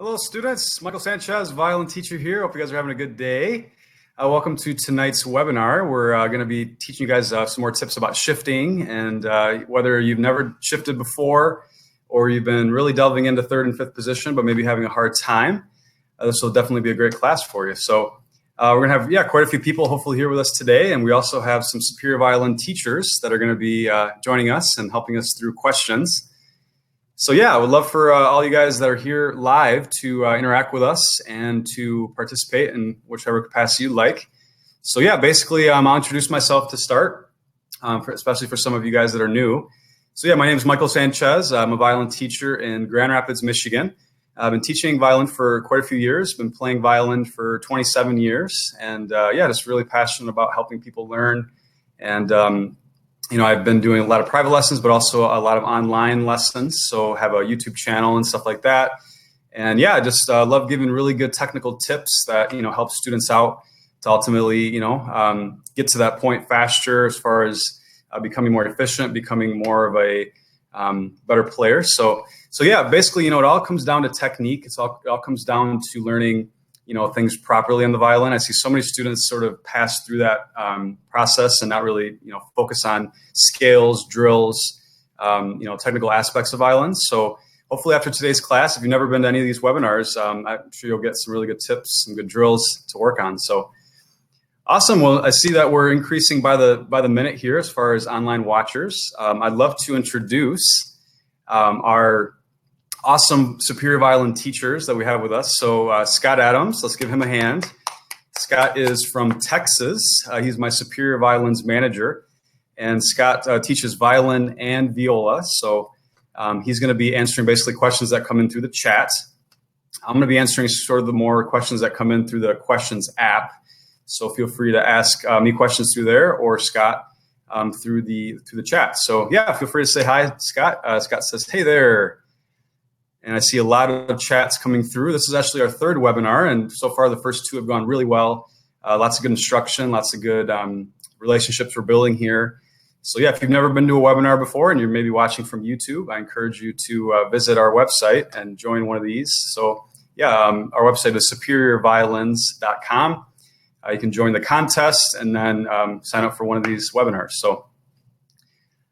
Hello, students. Michael Sanchez, violin teacher here. Hope you guys are having a good day. Welcome to tonight's webinar. We're going to be teaching you guys some more tips about shifting, and whether you've never shifted before or you've been really delving into third and fifth position but maybe having a hard time, this will definitely be a great class for you. So we're going to have quite a few people hopefully here with us today, and we also have some superior violin teachers that are going to be joining us and helping us through questions. So I would love for all you guys that are here live to interact with us and to participate in whichever capacity you like. So basically I'll introduce myself to start, especially for some of you guys that are new. So my name is Michael Sanchez. I'm a violin teacher in Grand Rapids, Michigan. I've been teaching violin for quite a few years, been playing violin for 27 years, and just really passionate about helping people learn. And I've been doing a lot of private lessons, but also a lot of online lessons. So have a YouTube channel and stuff like that. And just love giving really good technical tips that, help students out to ultimately, get to that point faster as far as becoming more efficient, becoming more of a better player. So basically, it all comes down to technique. It all comes down to learning, things properly on the violin. I see so many students sort of pass through that process and not really, focus on scales, drills, technical aspects of violin. So hopefully after today's class, if you've never been to any of these webinars, I'm sure you'll get some really good tips, some good drills to work on. So awesome. Well, I see that we're increasing by the minute here as far as online watchers. I'd love to introduce our awesome superior violin teachers that we have with us. So Scott Adams, let's give him a hand. Scott is from Texas. He's my superior violins manager, and Scott teaches violin and viola. So he's going to be answering basically questions that come in through the chat. I'm going to be answering sort of the more questions that come in through the questions app. So feel free to ask me questions through there, or Scott through the chat. So feel free to say hi, Scott. Scott says, hey there. And I see a lot of chats coming through. This is actually our third webinar, and so far the first two have gone really well. Lots of good instruction, lots of good relationships we're building here. So if you've never been to a webinar before and you're maybe watching from YouTube, I encourage you to visit our website and join one of these. So our website is superiorviolins.com. You can join the contest and then sign up for one of these webinars. So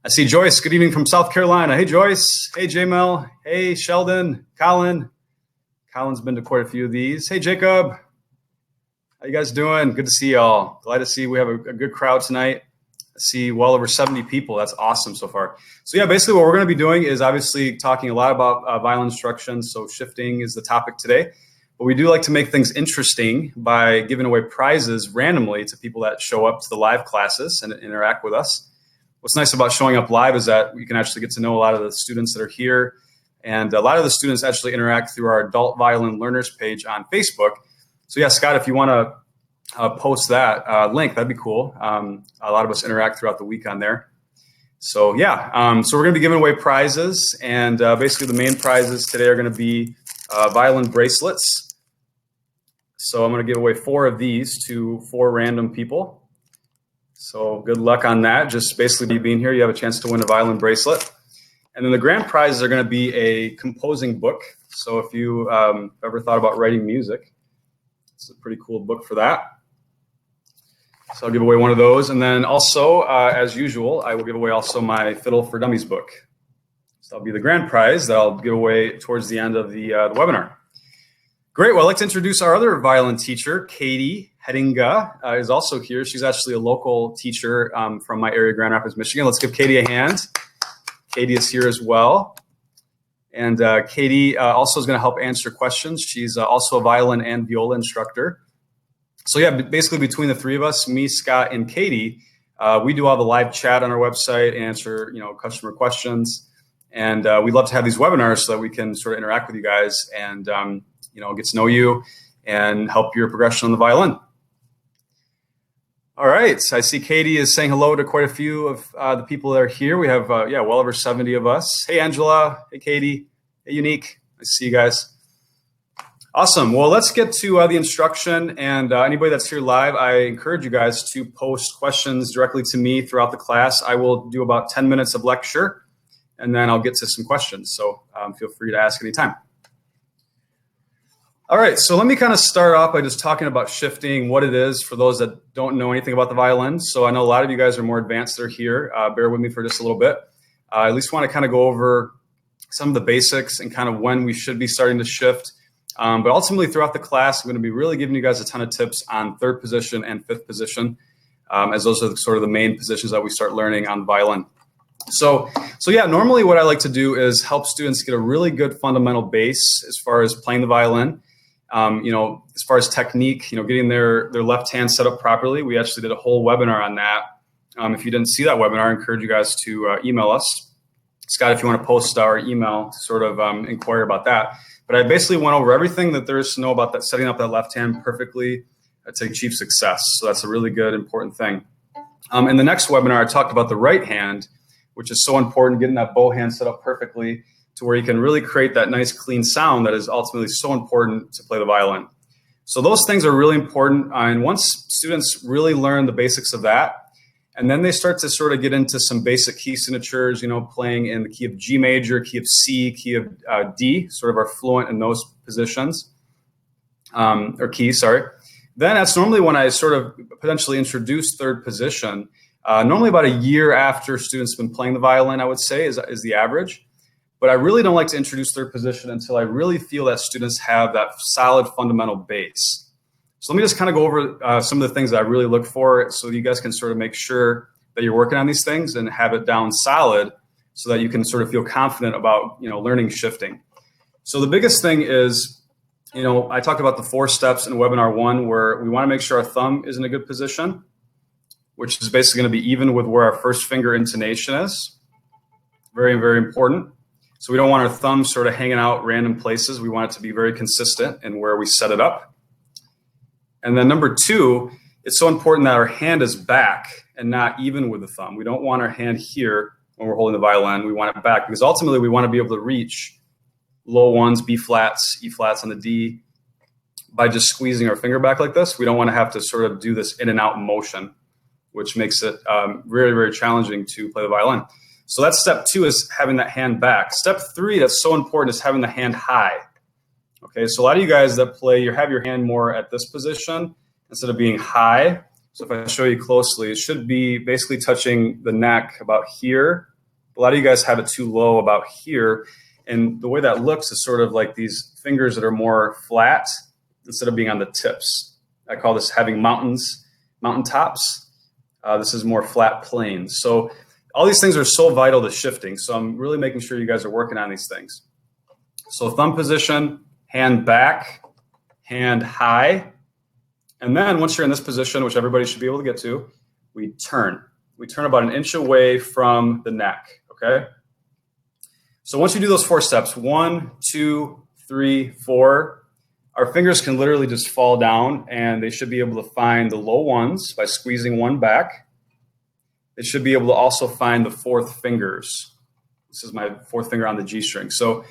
I see Joyce. Good evening from South Carolina. Hey, Joyce. Hey, J-Mel. Hey, Sheldon. Colin. Colin's been to quite a few of these. Hey, Jacob. How you guys doing? Good to see y'all. Glad to see we have a good crowd tonight. I see well over 70 people. That's awesome so far. So basically what we're going to be doing is obviously talking a lot about violin instruction. So shifting is the topic today. But we do like to make things interesting by giving away prizes randomly to people that show up to the live classes and interact with us. What's nice about showing up live is that we can actually get to know a lot of the students that are here. And a lot of the students actually interact through our Adult Violin Learners page on Facebook. So Scott, if you want to post that link, that'd be cool. A lot of us interact throughout the week on there. So so we're going to be giving away prizes. And basically the main prizes today are going to be violin bracelets. So I'm going to give away 4 of these to 4 random people. So good luck on that. Just basically being here, you have a chance to win a violin bracelet. And then the grand prizes are going to be a composing book. So if you ever thought about writing music, it's a pretty cool book for that. So I'll give away one of those. And then also, as usual, I will give away also my Fiddle for Dummies book. So that'll be the grand prize that I'll give away towards the end of the webinar. Great. Well, I'd like to introduce our other violin teacher, Katie Hedinga, is also here. She's actually a local teacher from my area, Grand Rapids, Michigan. Let's give Katie a hand. Katie is here as well. And Katie also is going to help answer questions. She's also a violin and viola instructor. So basically between the 3 of us, me, Scott, and Katie, we do all the live chat on our website, answer customer questions. And we love to have these webinars so that we can sort of interact with you guys and get to know you and help your progression on the violin. All right. I see Katie is saying hello to quite a few of the people that are here. We have, well over 70 of us. Hey, Angela. Hey, Katie. Hey, Unique. Nice to see you guys. Awesome. Well, let's get to the instruction. And anybody that's here live, I encourage you guys to post questions directly to me throughout the class. I will do about 10 minutes of lecture, and then I'll get to some questions. So feel free to ask anytime. All right, so let me kind of start off by just talking about shifting, what it is for those that don't know anything about the violin. So I know a lot of you guys are more advanced that are here. Bear with me for just a little bit. I at least want to kind of go over some of the basics and kind of when we should be starting to shift. But ultimately throughout the class, I'm going to be really giving you guys a ton of tips on third position and fifth position, as those are sort of the main positions that we start learning on violin. So yeah, normally what I like to do is help students get a really good fundamental base as far as playing the violin. As far as technique, getting their left hand set up properly. We actually did a whole webinar on that. If you didn't see that webinar, I encourage you guys to email us. Scott, if you want to post our email to sort of inquire about that. But I basically went over everything that there is to know about that, setting up that left hand perfectly to achieve success. So that's a really good, important thing. In the next webinar, I talked about the right hand, which is so important, getting that bow hand set up perfectly to where you can really create that nice clean sound that is ultimately so important to play the violin. So those things are really important. And once students really learn the basics of that, and then they start to sort of get into some basic key signatures, playing in the key of G major, key of C, key of D, sort of are fluent in those positions, or keys, sorry. Then that's normally when I sort of potentially introduce third position. Normally about a year after students have been playing the violin, I would say, is the average. But I really don't like to introduce third position until I really feel that students have that solid fundamental base. So let me just kind of go over some of the things that I really look for so you guys can sort of make sure that you're working on these things and have it down solid so that you can sort of feel confident about, learning shifting. So the biggest thing is, I talked about the 4 steps in webinar 1 where we want to make sure our thumb is in a good position, which is basically going to be even with where our first finger intonation is. Very, very important. So we don't want our thumb sort of hanging out random places. We want it to be very consistent in where we set it up. And then number 2, it's so important that our hand is back and not even with the thumb. We don't want our hand here when we're holding the violin. We want it back because ultimately we want to be able to reach low ones, B flats, E flats on the D by just squeezing our finger back like this. We don't want to have to sort of do this in and out motion, which makes it very, very challenging to play the violin. So that's step 2, is having that hand back. Step 3, that's so important, is having the hand high. Okay, so a lot of you guys that play, you have your hand more at this position instead of being high. So if I show you closely, it should be basically touching the neck about here. A lot of you guys have it too low about here. And the way that looks is sort of like these fingers that are more flat instead of being on the tips. I call this having mountaintops. This is more flat planes. So all these things are so vital to shifting. So I'm really making sure you guys are working on these things. So thumb position, hand back, hand high. And then once you're in this position, which everybody should be able to get to, we turn. We turn about 1 inch away from the neck, okay? So once you do those 4 steps, 1, 2, 3, 4, our fingers can literally just fall down and they should be able to find the low ones by squeezing one back. It should be able to also find the 4th fingers. This is my 4th finger on the G string. So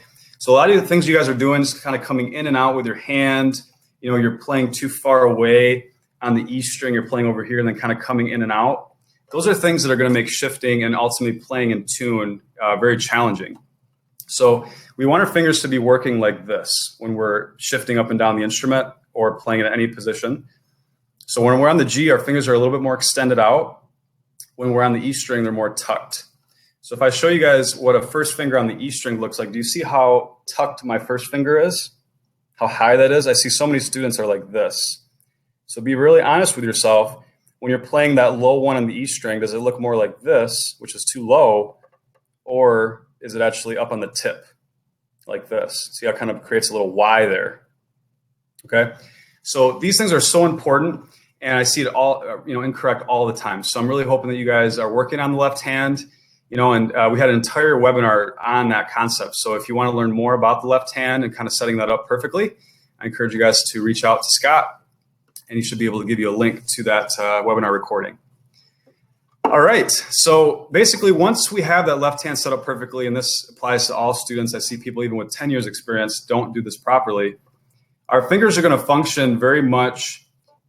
a lot of the things you guys are doing is kind of coming in and out with your hand. You're playing too far away on the E string. You're playing over here and then kind of coming in and out. Those are things that are going to make shifting and ultimately playing in tune very challenging. So we want our fingers to be working like this when we're shifting up and down the instrument or playing in any position. So when we're on the G, our fingers are a little bit more extended out. When we're on the E string, they're more tucked. So if I show you guys what a first finger on the E string looks like, do you see how tucked my first finger is? How high that is? I see so many students are like this. So be really honest with yourself. When you're playing that low one on the E string, does it look more like this, which is too low, or is it actually up on the tip like this? See how it kind of creates a little Y there, okay? So these things are so important. And I see it all, incorrect all the time. So I'm really hoping that you guys are working on the left hand, and we had an entire webinar on that concept. So if you want to learn more about the left hand and kind of setting that up perfectly, I encourage you guys to reach out to Scott, and he should be able to give you a link to that webinar recording. All right. So basically, once we have that left hand set up perfectly, and this applies to all students, I see people even with 10 years experience don't do this properly. Our fingers are going to function very much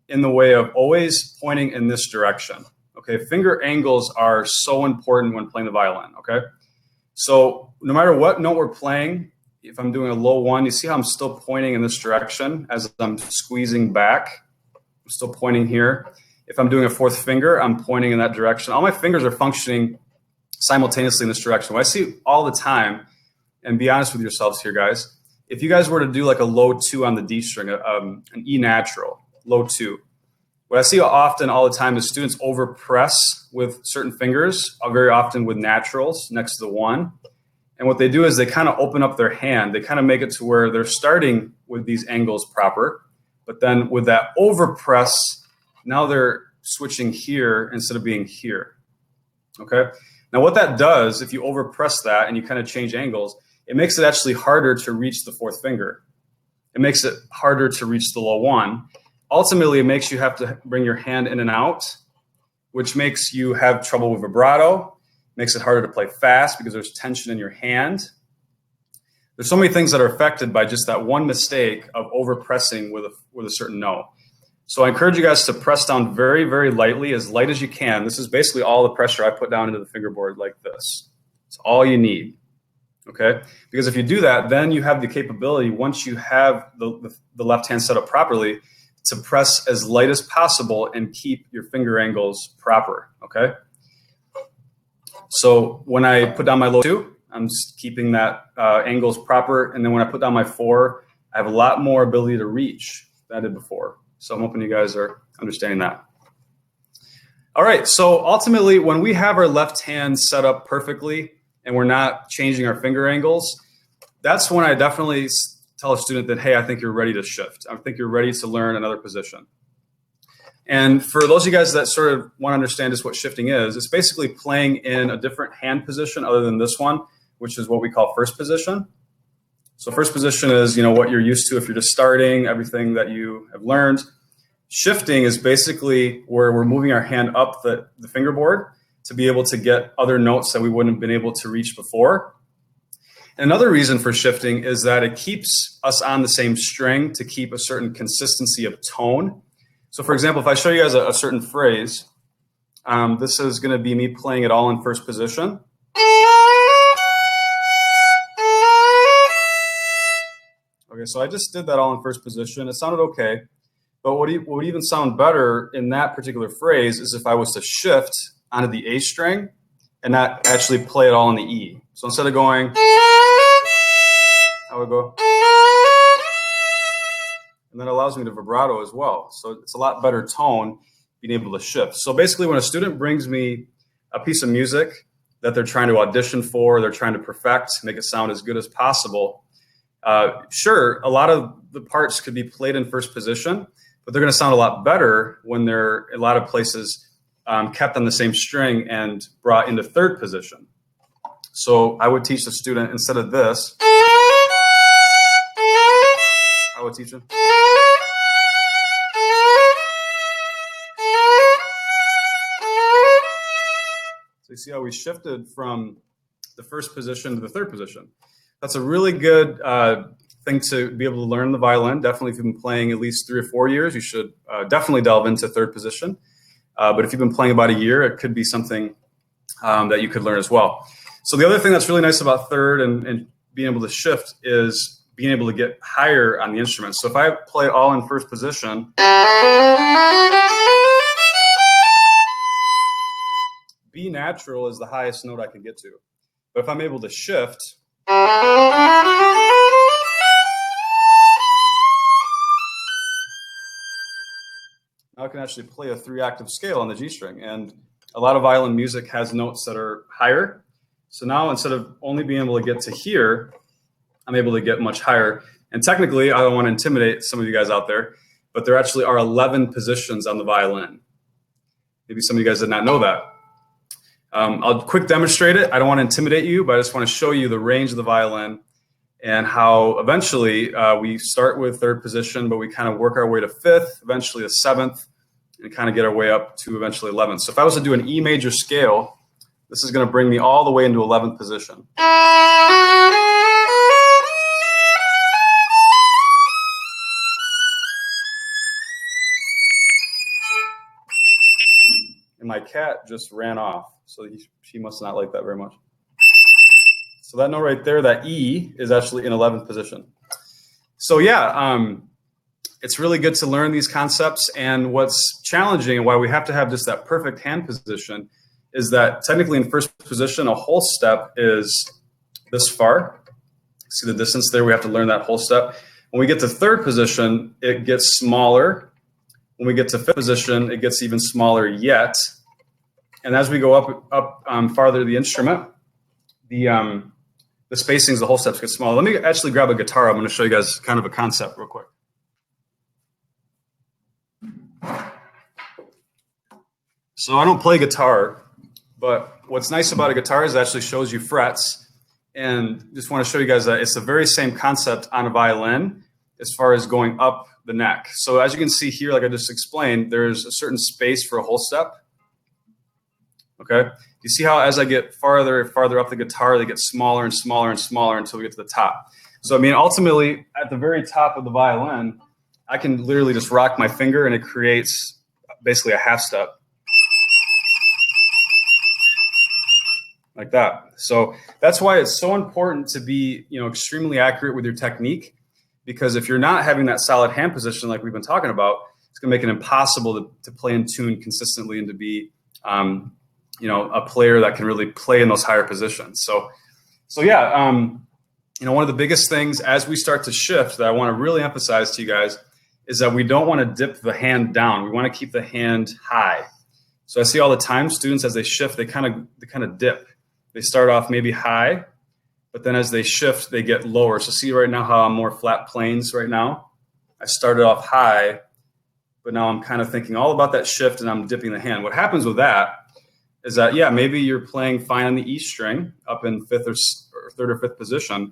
in the way of always pointing in this direction. Okay, finger angles are so important when playing the violin. Okay, so no matter what note we're playing, if I'm doing a low 1, you see how I'm still pointing in this direction as I'm squeezing back. I'm still pointing here. If I'm doing a 4th finger, I'm pointing in that direction. All my fingers are functioning simultaneously in this direction. What I see all the time, and be honest with yourselves here, guys, if you guys were to do like a low 2 on the D string, an E natural, low 2, what I see often all the time is students overpress with certain fingers, very often with naturals next to the 1. And what they do is they kind of open up their hand. They kind of make it to where they're starting with these angles proper, but then with that overpress, now they're switching here instead of being here. Okay. Now what that does, if you overpress that and you kind of change angles, it makes it actually harder to reach the 4th finger. It makes it harder to reach the low 1. Ultimately, it makes you have to bring your hand in and out, which makes you have trouble with vibrato, makes it harder to play fast because there's tension in your hand. There's so many things that are affected by just that one mistake of overpressing with a certain note. So I encourage you guys to press down very, very lightly, as light as you can. This is basically all the pressure I put down into the fingerboard like this. It's all you need, okay? Because if you do that, then you have the capability, once you have the left hand set up properly, to press as light as possible and keep your finger angles proper, okay? So when I put down my low 2, I'm just keeping that angles proper. And then when I put down my 4, I have a lot more ability to reach than I did before. So I'm hoping you guys are understanding that. All right, so ultimately, when we have our left hand set up perfectly and we're not changing our finger angles, that's when I definitely tell a student that, hey, I think you're ready to shift. I think you're ready to learn another position. And for those of you guys that sort of want to understand just what shifting is, it's basically playing in a different hand position other than this one, which is what we call first position. So first position is, what you're used to if you're just starting, everything that you have learned. Shifting is basically where we're moving our hand up the fingerboard to be able to get other notes that we wouldn't have been able to reach before. And another reason for shifting is that it keeps us on the same string to keep a certain consistency of tone. So for example, if I show you guys a certain phrase, this is going to be me playing it all in first position. Okay, so I just did that all in first position. It sounded okay. But what would even sound better in that particular phrase is if I was to shift onto the A string and not actually play it all in the E. So instead of going, I would go, and that allows me to vibrato as well. So it's a lot better tone being able to shift. So basically when a student brings me a piece of music that they're trying to audition for, they're trying to perfect, make it sound as good as possible, sure, a lot of the parts could be played in first position, but they're going to sound a lot better when they're, a lot of places, kept on the same string and brought into third position. So I would teach the student, instead of this, I would teach them. So you see how we shifted from the first position to the third position. That's a really good thing to be able to learn the violin. Definitely, if you've been playing at least 3 or 4 years, you should definitely delve into third position. But if you've been playing about a year, it could be something that you could learn as well. So the other thing that's really nice about third and being able to shift is being able to get higher on the instrument. So if I play all in first position, B natural is the highest note I can get to. But if I'm able to shift, now I can actually play a 3-octave scale on the G string. And a lot of violin music has notes that are higher. So now instead of only being able to get to here, I'm able to get much higher. And technically, I don't want to intimidate some of you guys out there, but there actually are 11 positions on the violin. Maybe some of you guys did not know that. I'll quick demonstrate it. I don't want to intimidate you, but I just want to show you the range of the violin and how eventually we start with third position, but we kind of work our way to fifth, eventually a seventh, and kind of get our way up to eventually 11th. So if I was to do an E major scale, this is going to bring me all the way into 11th position. And my cat just ran off, so she must not like that very much. So that note right there, that E, is actually in 11th position. So yeah, it's really good to learn these concepts. And what's challenging and why we have to have just that perfect hand position is that technically in first position, a whole step is this far. See the distance there? We have to learn that whole step. When we get to third position, it gets smaller. When we get to fifth position, it gets even smaller yet. And as we go up farther the instrument, the spacings, the whole steps get smaller. Let me actually grab a guitar. I'm going to show you guys kind of a concept real quick. So I don't play guitar, but what's nice about a guitar is it actually shows you frets. And just want to show you guys that it's the very same concept on a violin as far as going up the neck. So as you can see here, like I just explained, there's a certain space for a whole step. Okay. You see how as I get farther and farther up the guitar, they get smaller and smaller and smaller until we get to the top. So I mean, ultimately, at the very top of the violin, I can literally just rock my finger and it creates basically a half step. Like that. So that's why it's so important to be, extremely accurate with your technique, because if you're not having that solid hand position like we've been talking about, it's going to make it impossible to play in tune consistently and to be, a player that can really play in those higher positions. So yeah, one of the biggest things as we start to shift that I want to really emphasize to you guys is that we don't want to dip the hand down. We want to keep the hand high. So I see all the time students as they shift, they kind of dip. They start off maybe high, but then as they shift, they get lower. So see right now how I'm more flat planes right now. I started off high, but now I'm kind of thinking all about that shift and I'm dipping the hand. What happens with that is that, yeah, maybe you're playing fine on the E string up in third or fifth position,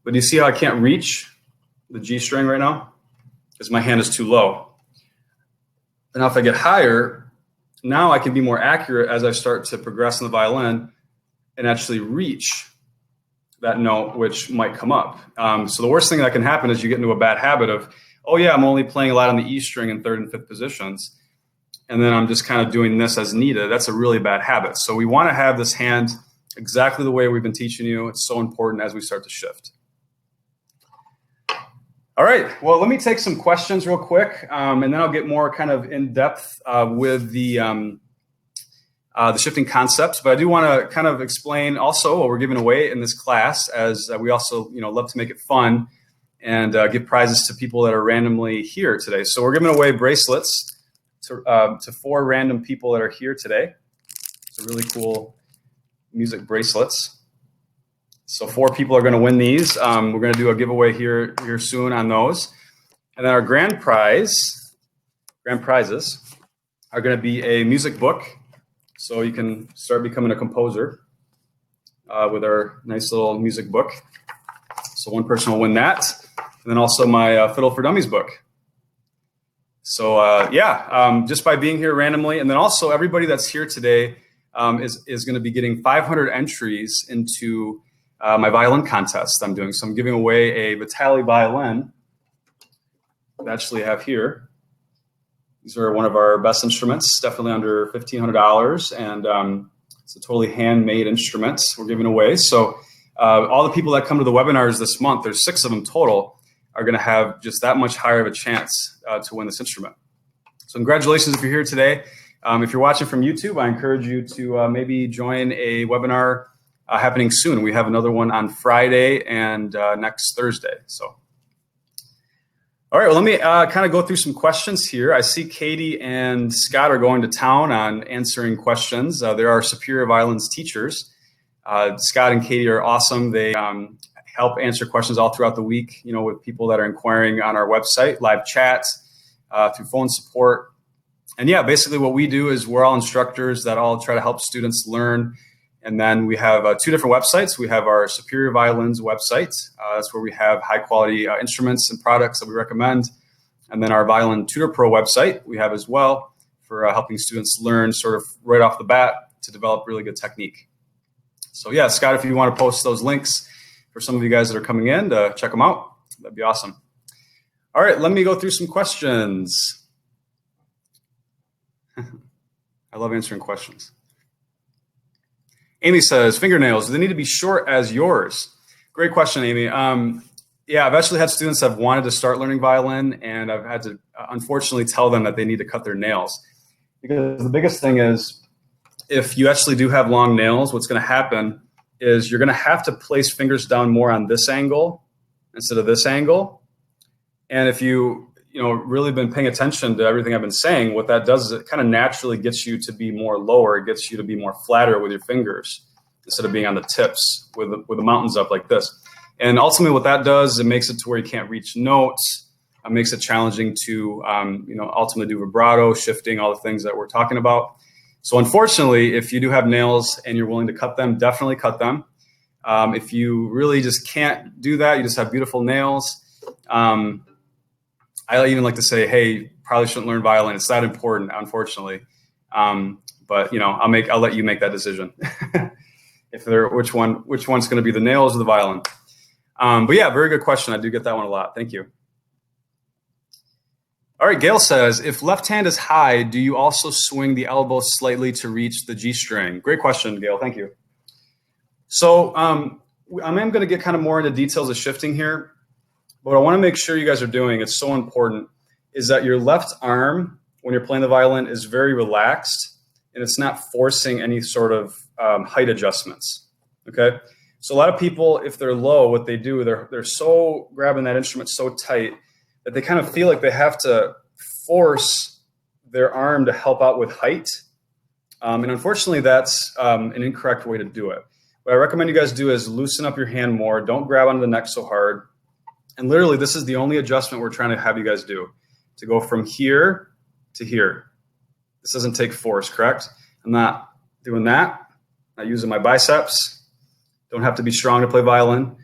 but you see how I can't reach the G string right now? Because my hand is too low. And now if I get higher, now I can be more accurate as I start to progress in the violin and actually reach that note, which might come up. So the worst thing that can happen is you get into a bad habit of, oh yeah, I'm only playing a lot on the E string in third and fifth positions, and then I'm just kind of doing this as needed. That's a really bad habit. So we want to have this hand exactly the way we've been teaching you. It's so important as we start to shift. All right, well, let me take some questions real quick, and then I'll get more kind of in depth with the shifting concepts. But I do want to kind of explain also what we're giving away in this class, as we also love to make it fun and give prizes to people that are randomly here today. So we're giving away bracelets to 4 random people that are here today. It's a really cool music bracelets. So 4 people are going to win these. We're going to do a giveaway here soon on those. And then our grand prizes are going to be a music book. So you can start becoming a composer with our nice little music book. So one person will win that. And then also my Fiddle for Dummies book. So just by being here randomly. And then also everybody that's here today is going to be getting 500 entries into my violin contest I'm doing. So I'm giving away a Vitali violin that I actually have here. These are one of our best instruments, definitely under $1,500. And it's a totally handmade instrument we're giving away. So all the people that come to the webinars this month, there's 6 of them total, are going to have just that much higher of a chance to win this instrument. So congratulations if you're here today. If you're watching from YouTube, I encourage you to maybe join a webinar happening soon. We have another one on Friday and next Thursday. So, all right, well, let me kind of go through some questions here. I see Katie and Scott are going to town on answering questions. They're our Superior Violins teachers. Scott and Katie are awesome. They help answer questions all throughout the week, with people that are inquiring on our website, live chats, through phone support. And yeah, basically what we do is we're all instructors that all try to help students learn. And then we have 2 different websites. We have our Superior Violins website. That's where we have high quality instruments and products that we recommend. And then our Violin Tutor Pro website we have as well for helping students learn sort of right off the bat to develop really good technique. So yeah, Scott, if you want to post those links for some of you guys that are coming in to check them out, that'd be awesome. All right, let me go through some questions. I love answering questions. Amy says, fingernails, do they need to be short as yours? Great question, Amy. Yeah, I've actually had students that have wanted to start learning violin, and I've had to unfortunately tell them that they need to cut their nails. Because the biggest thing is, if you actually do have long nails, what's going to happen is you're going to have to place fingers down more on this angle instead of this angle. And if you really been paying attention to everything I've been saying, what that does is it kind of naturally gets you to be more lower. It gets you to be more flatter with your fingers instead of being on the tips with the mountains up like this. And ultimately what that does is it makes it to where you can't reach notes. It makes it challenging to ultimately do vibrato, shifting, all the things that we're talking about. So unfortunately, if you do have nails and you're willing to cut them, definitely cut them. If you really just can't do that, you just have beautiful nails. I even like to say, hey, probably shouldn't learn violin. It's that important, unfortunately. But I'll let you make that decision. Which one's going to be the nails or the violin? But yeah, very good question. I do get that one a lot. Thank you. All right, Gail says, if left hand is high, do you also swing the elbow slightly to reach the G string? Great question, Gail. Thank you. So I'm going to get kind of more into details of shifting here. But what I want to make sure you guys are doing, it's so important, is that your left arm, when you're playing the violin, is very relaxed and it's not forcing any sort of height adjustments. Okay? So a lot of people, if they're low, what they do, they're so grabbing that instrument so tight that they kind of feel like they have to force their arm to help out with height. And unfortunately, that's an incorrect way to do it. What I recommend you guys do is loosen up your hand more. Don't grab onto the neck so hard. And literally, this is the only adjustment we're trying to have you guys do, to go from here to here. This doesn't take force, correct? I'm not doing that. Not using my biceps. Don't have to be strong to play violin.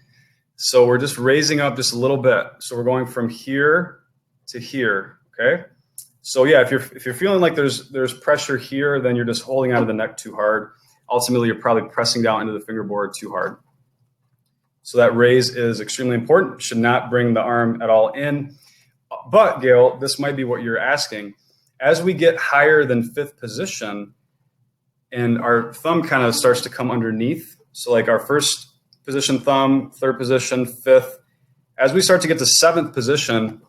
So we're just raising up just a little bit. So we're going from here to here, okay? So yeah, if you're feeling like there's pressure here, then you're just holding onto the neck too hard. Ultimately, you're probably pressing down into the fingerboard too hard. So that raise is extremely important. Should not bring the arm at all in. But Gail, this might be what you're asking. As we get higher than fifth position and our thumb kind of starts to come underneath, so like our first position thumb, third position, fifth, as we start to get to seventh position,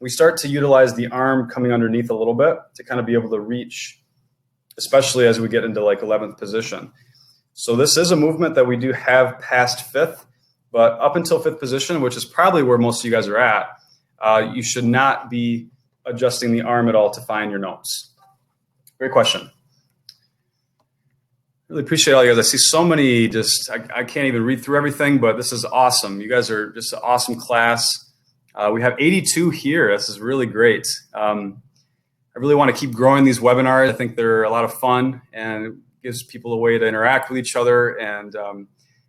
we start to utilize the arm coming underneath a little bit to kind of be able to reach, especially as we get into like 11th position. So this is a movement that we do have past fifth. But up until fifth position, which is probably where most of you guys are at, you should not be adjusting the arm at all to find your notes. Great question. Really appreciate all you guys. I see so many I can't even read through everything, but this is awesome. You guys are just an awesome class. We have 82 here. This is really great. I really want to keep growing these webinars. I think they're a lot of fun and gives people a way to interact with each other and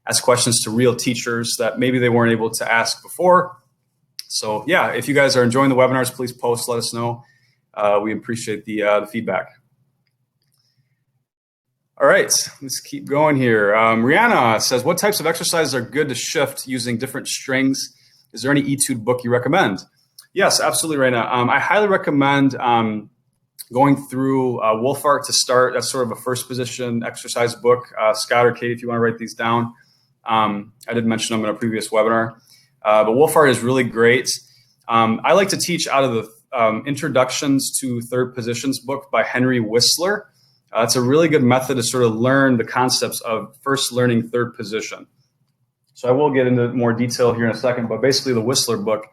ask questions to real teachers that maybe they weren't able to ask before. So yeah, if you guys are enjoying the webinars, please post, let us know. We appreciate the feedback. All right, let's keep going here. Rihanna says, what types of exercises are good to shift using different strings? Is there any etude book you recommend? Yes, absolutely, Rihanna. I highly recommend going through Wolfart to start. That's sort of a first position exercise book. Scott or Katie, if you want to write these down. I did mention them in a previous webinar, but Wolfart is really great. I like to teach out of the Introductions to Third Positions book by Henry Whistler. It's a really good method to sort of learn the concepts of first learning third position. So I will get into more detail here in a second, but basically the Whistler book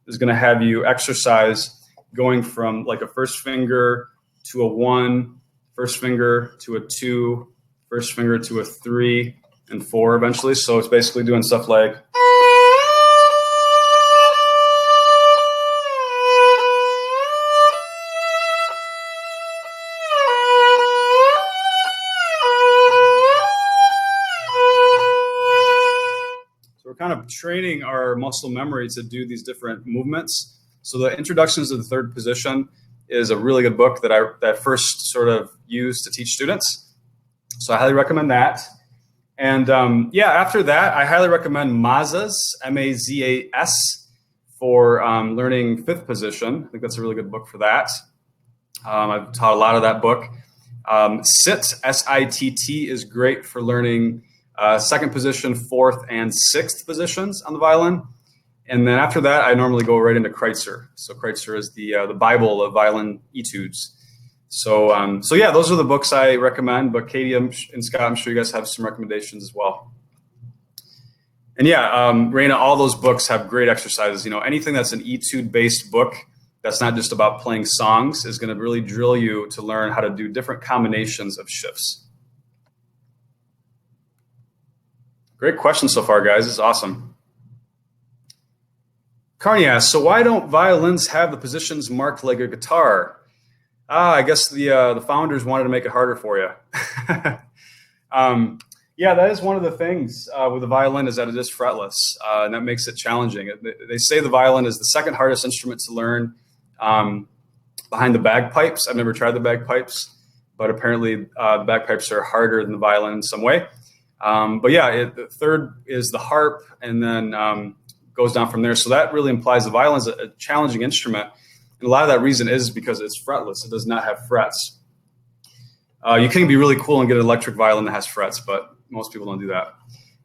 is going to have you exercise going from like a first finger to a 1, first finger to a 2, first finger to a 3, and 4 eventually. So it's basically doing stuff like. So we're kind of training our muscle memory to do these different movements. So the Introductions to the Third Position is a really good book that I first sort of used to teach students. So I highly recommend that. And yeah, after that, I highly recommend Mazas, M-A-Z-A-S, for learning fifth position. I think that's a really good book for that. I've taught a lot of that book. Sit, S-I-T-T, is great for learning second position, fourth, and sixth positions on the violin. And then after that, I normally go right into Kreutzer. So Kreutzer is the Bible of violin etudes. So yeah, those are the books I recommend. But Katie and Scott, I'm sure you guys have some recommendations as well. And yeah, Raina, all those books have great exercises. You know, anything that's an etude-based book that's not just about playing songs is going to really drill you to learn how to do different combinations of shifts. Great question so far, guys. It's awesome. Carney asks, so why don't violins have the positions marked like a guitar? I guess the founders wanted to make it harder for you. Yeah, that is one of the things with the violin, is that it is fretless, and that makes it challenging. They say the violin is the second hardest instrument to learn behind the bagpipes. I've never tried the bagpipes, but apparently the bagpipes are harder than the violin in some way. But yeah, the third is the harp, and then goes down from there. So that really implies the violin is a challenging instrument. And a lot of that reason is because it's fretless. It does not have frets. You can be really cool and get an electric violin that has frets, but most people don't do that.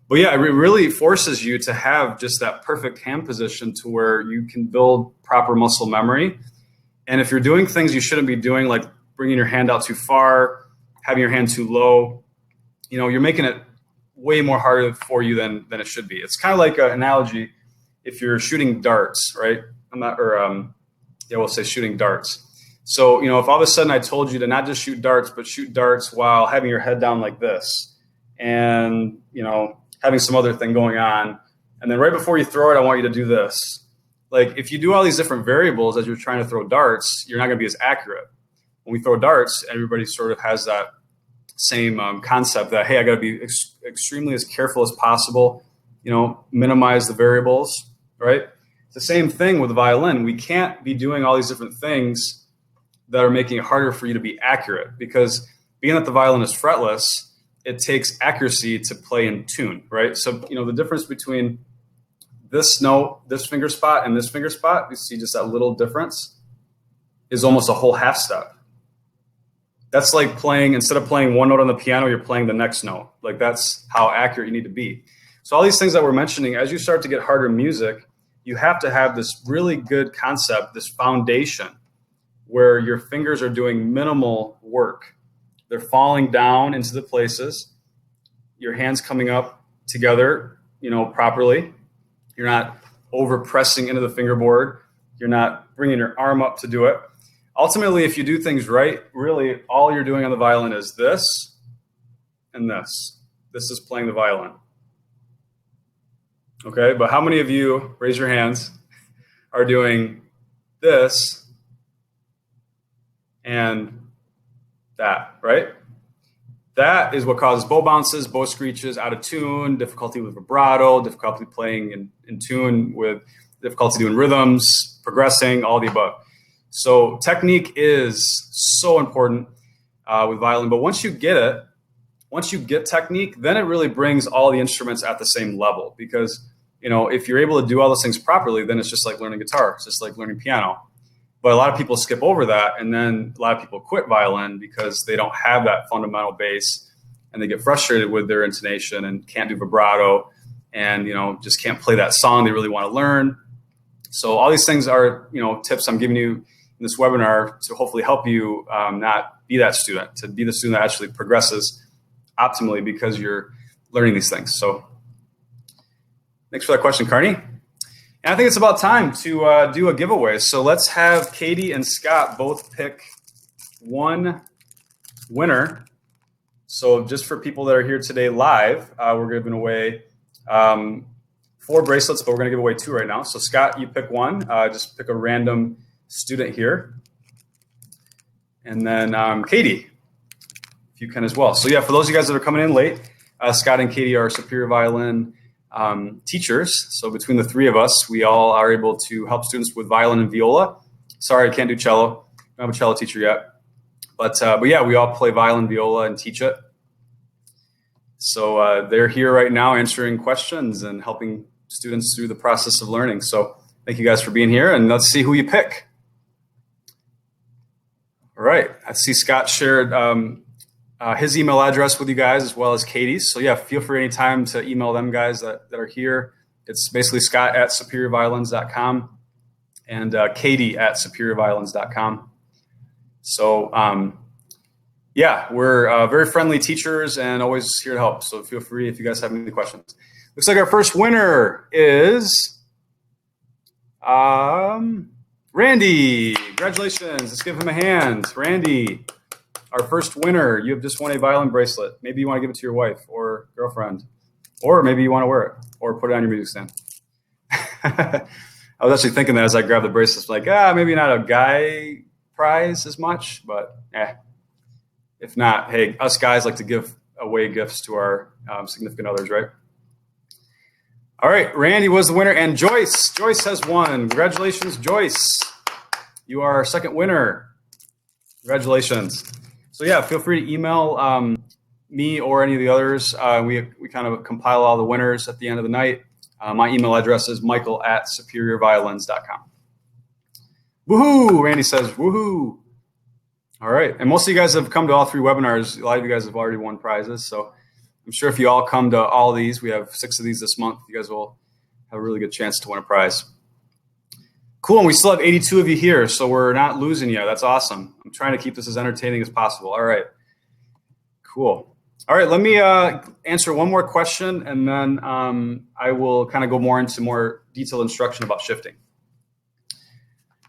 But yeah, it really forces you to have just that perfect hand position to where you can build proper muscle memory. And if you're doing things you shouldn't be doing, like bringing your hand out too far, having your hand too low, you know, you're making it way more harder for you than it should be. It's kind of like an analogy if you're shooting darts, right? We'll say shooting darts. So, you know, if all of a sudden I told you to not just shoot darts, but shoot darts while having your head down like this and, you know, having some other thing going on, and then right before you throw it, I want you to do this. Like, if you do all these different variables as you're trying to throw darts, you're not going to be as accurate. When we throw darts, everybody sort of has that same concept that, hey, I got to be extremely as careful as possible, you know, minimize the variables, right? It's the same thing with the violin. We can't be doing all these different things that are making it harder for you to be accurate, because being that the violin is fretless, it takes accuracy to play in tune, right? So, you know, the difference between this note, this finger spot, and this finger spot, you see just that little difference, is almost a whole half step. That's like playing, instead of playing one note on the piano, you're playing the next note. Like, that's how accurate you need to be. So all these things that we're mentioning, as you start to get harder music, you have to have this really good concept, this foundation, where your fingers are doing minimal work. They're falling down into the places. Your hands coming up together, you know, properly. You're not over pressing into the fingerboard. You're not bringing your arm up to do it. Ultimately, if you do things right, really all you're doing on the violin is this and this. This is playing the violin. Okay, but how many of you, raise your hands, are doing this and that, right? That is what causes bow bounces, bow screeches, out of tune, difficulty with vibrato, difficulty playing in tune, with difficulty doing rhythms, progressing, all the above. So technique is so important with violin. But once you get it, once you get technique, then it really brings all the instruments at the same level. Because, you know, if you're able to do all those things properly, then it's just like learning guitar. It's just like learning piano. But a lot of people skip over that, and then a lot of people quit violin because they don't have that fundamental base, and they get frustrated with their intonation and can't do vibrato, and, you know, just can't play that song they really want to learn. So all these things are, you know, tips I'm giving you in this webinar to hopefully help you not be that student, to be the student that actually progresses optimally because you're learning these things. So thanks for that question, Carney. And I think it's about time to do a giveaway. So let's have Katie and Scott both pick one winner. So just for people that are here today live, we're giving away 4 bracelets, but we're going to give away 2 right now. So Scott, you pick one. Just pick a random student here. And then Katie, if you can as well. So yeah, for those of you guys that are coming in late, Scott and Katie are Superior Violin teachers. So between the 3 of us, we all are able to help students with violin and viola. Sorry, I can't do cello. I don't have a cello teacher yet. But yeah, we all play violin, viola, and teach it. So they're here right now answering questions and helping students through the process of learning. So thank you guys for being here, and let's see who you pick. All right, I see Scott shared his email address with you guys as well as Katie's. So yeah, feel free anytime to email them guys that are here. It's basically scott@superiorviolins.com and katie@superiorviolins.com. So yeah, we're very friendly teachers and always here to help. So feel free if you guys have any questions. Looks like our first winner is Randy. Congratulations. Let's give him a hand. Randy, our first winner. You have just won a violin bracelet. Maybe you want to give it to your wife or girlfriend, or maybe you want to wear it or put it on your music stand. I was actually thinking that as I grabbed the bracelets, like, maybe not a guy prize as much, but if not, hey, us guys like to give away gifts to our significant others, right? All right, Randy was the winner, and Joyce has won. Congratulations, Joyce. You are our second winner. Congratulations. So yeah, feel free to email me or any of the others. We kind of compile all the winners at the end of the night. My email address is michael@superiorviolins.com. Woohoo! Randy says, woohoo! All right, and most of you guys have come to all 3 webinars. A lot of you guys have already won prizes, so I'm sure if you all come to all of these, we have 6 of these this month, you guys will have a really good chance to win a prize. Cool, and we still have 82 of you here, so we're not losing you. That's awesome. I'm trying to keep this as entertaining as possible. All right, cool. All right, let me answer one more question, and then I will kind of go more into more detailed instruction about shifting.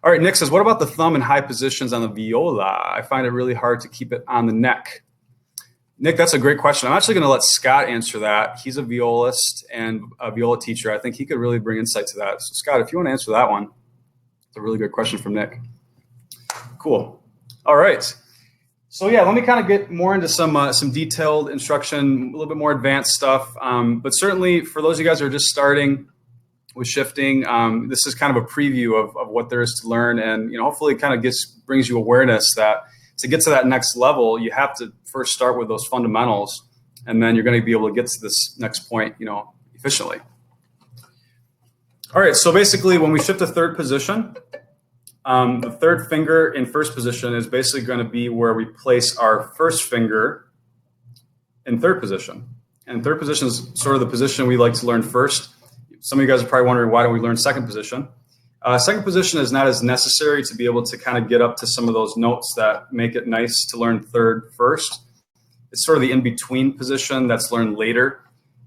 All right, Nick says, what about the thumb in high positions on the viola? I find it really hard to keep it on the neck. Nick, that's a great question. I'm actually going to let Scott answer that. He's a violist and a viola teacher. I think he could really bring insight to that. So Scott, if you want to answer that one, it's a really good question from Nick. Cool. All right. So yeah, let me kind of get more into some detailed instruction, a little bit more advanced stuff. But certainly for those of you guys who are just starting with shifting, this is kind of a preview of what there is to learn, and hopefully it kind of brings you awareness that to get to that next level, you have to first start with those fundamentals, and then you're going to be able to get to this next point, efficiently. All right, so basically when we shift to third position, the third finger in first position is basically going to be where we place our first finger in third position. And third position is sort of the position we like to learn first. Some of you guys are probably wondering, why don't we learn second position? Second position is not as necessary to be able to kind of get up to some of those notes that make it nice to learn third first. It's sort of the in-between position that's learned later.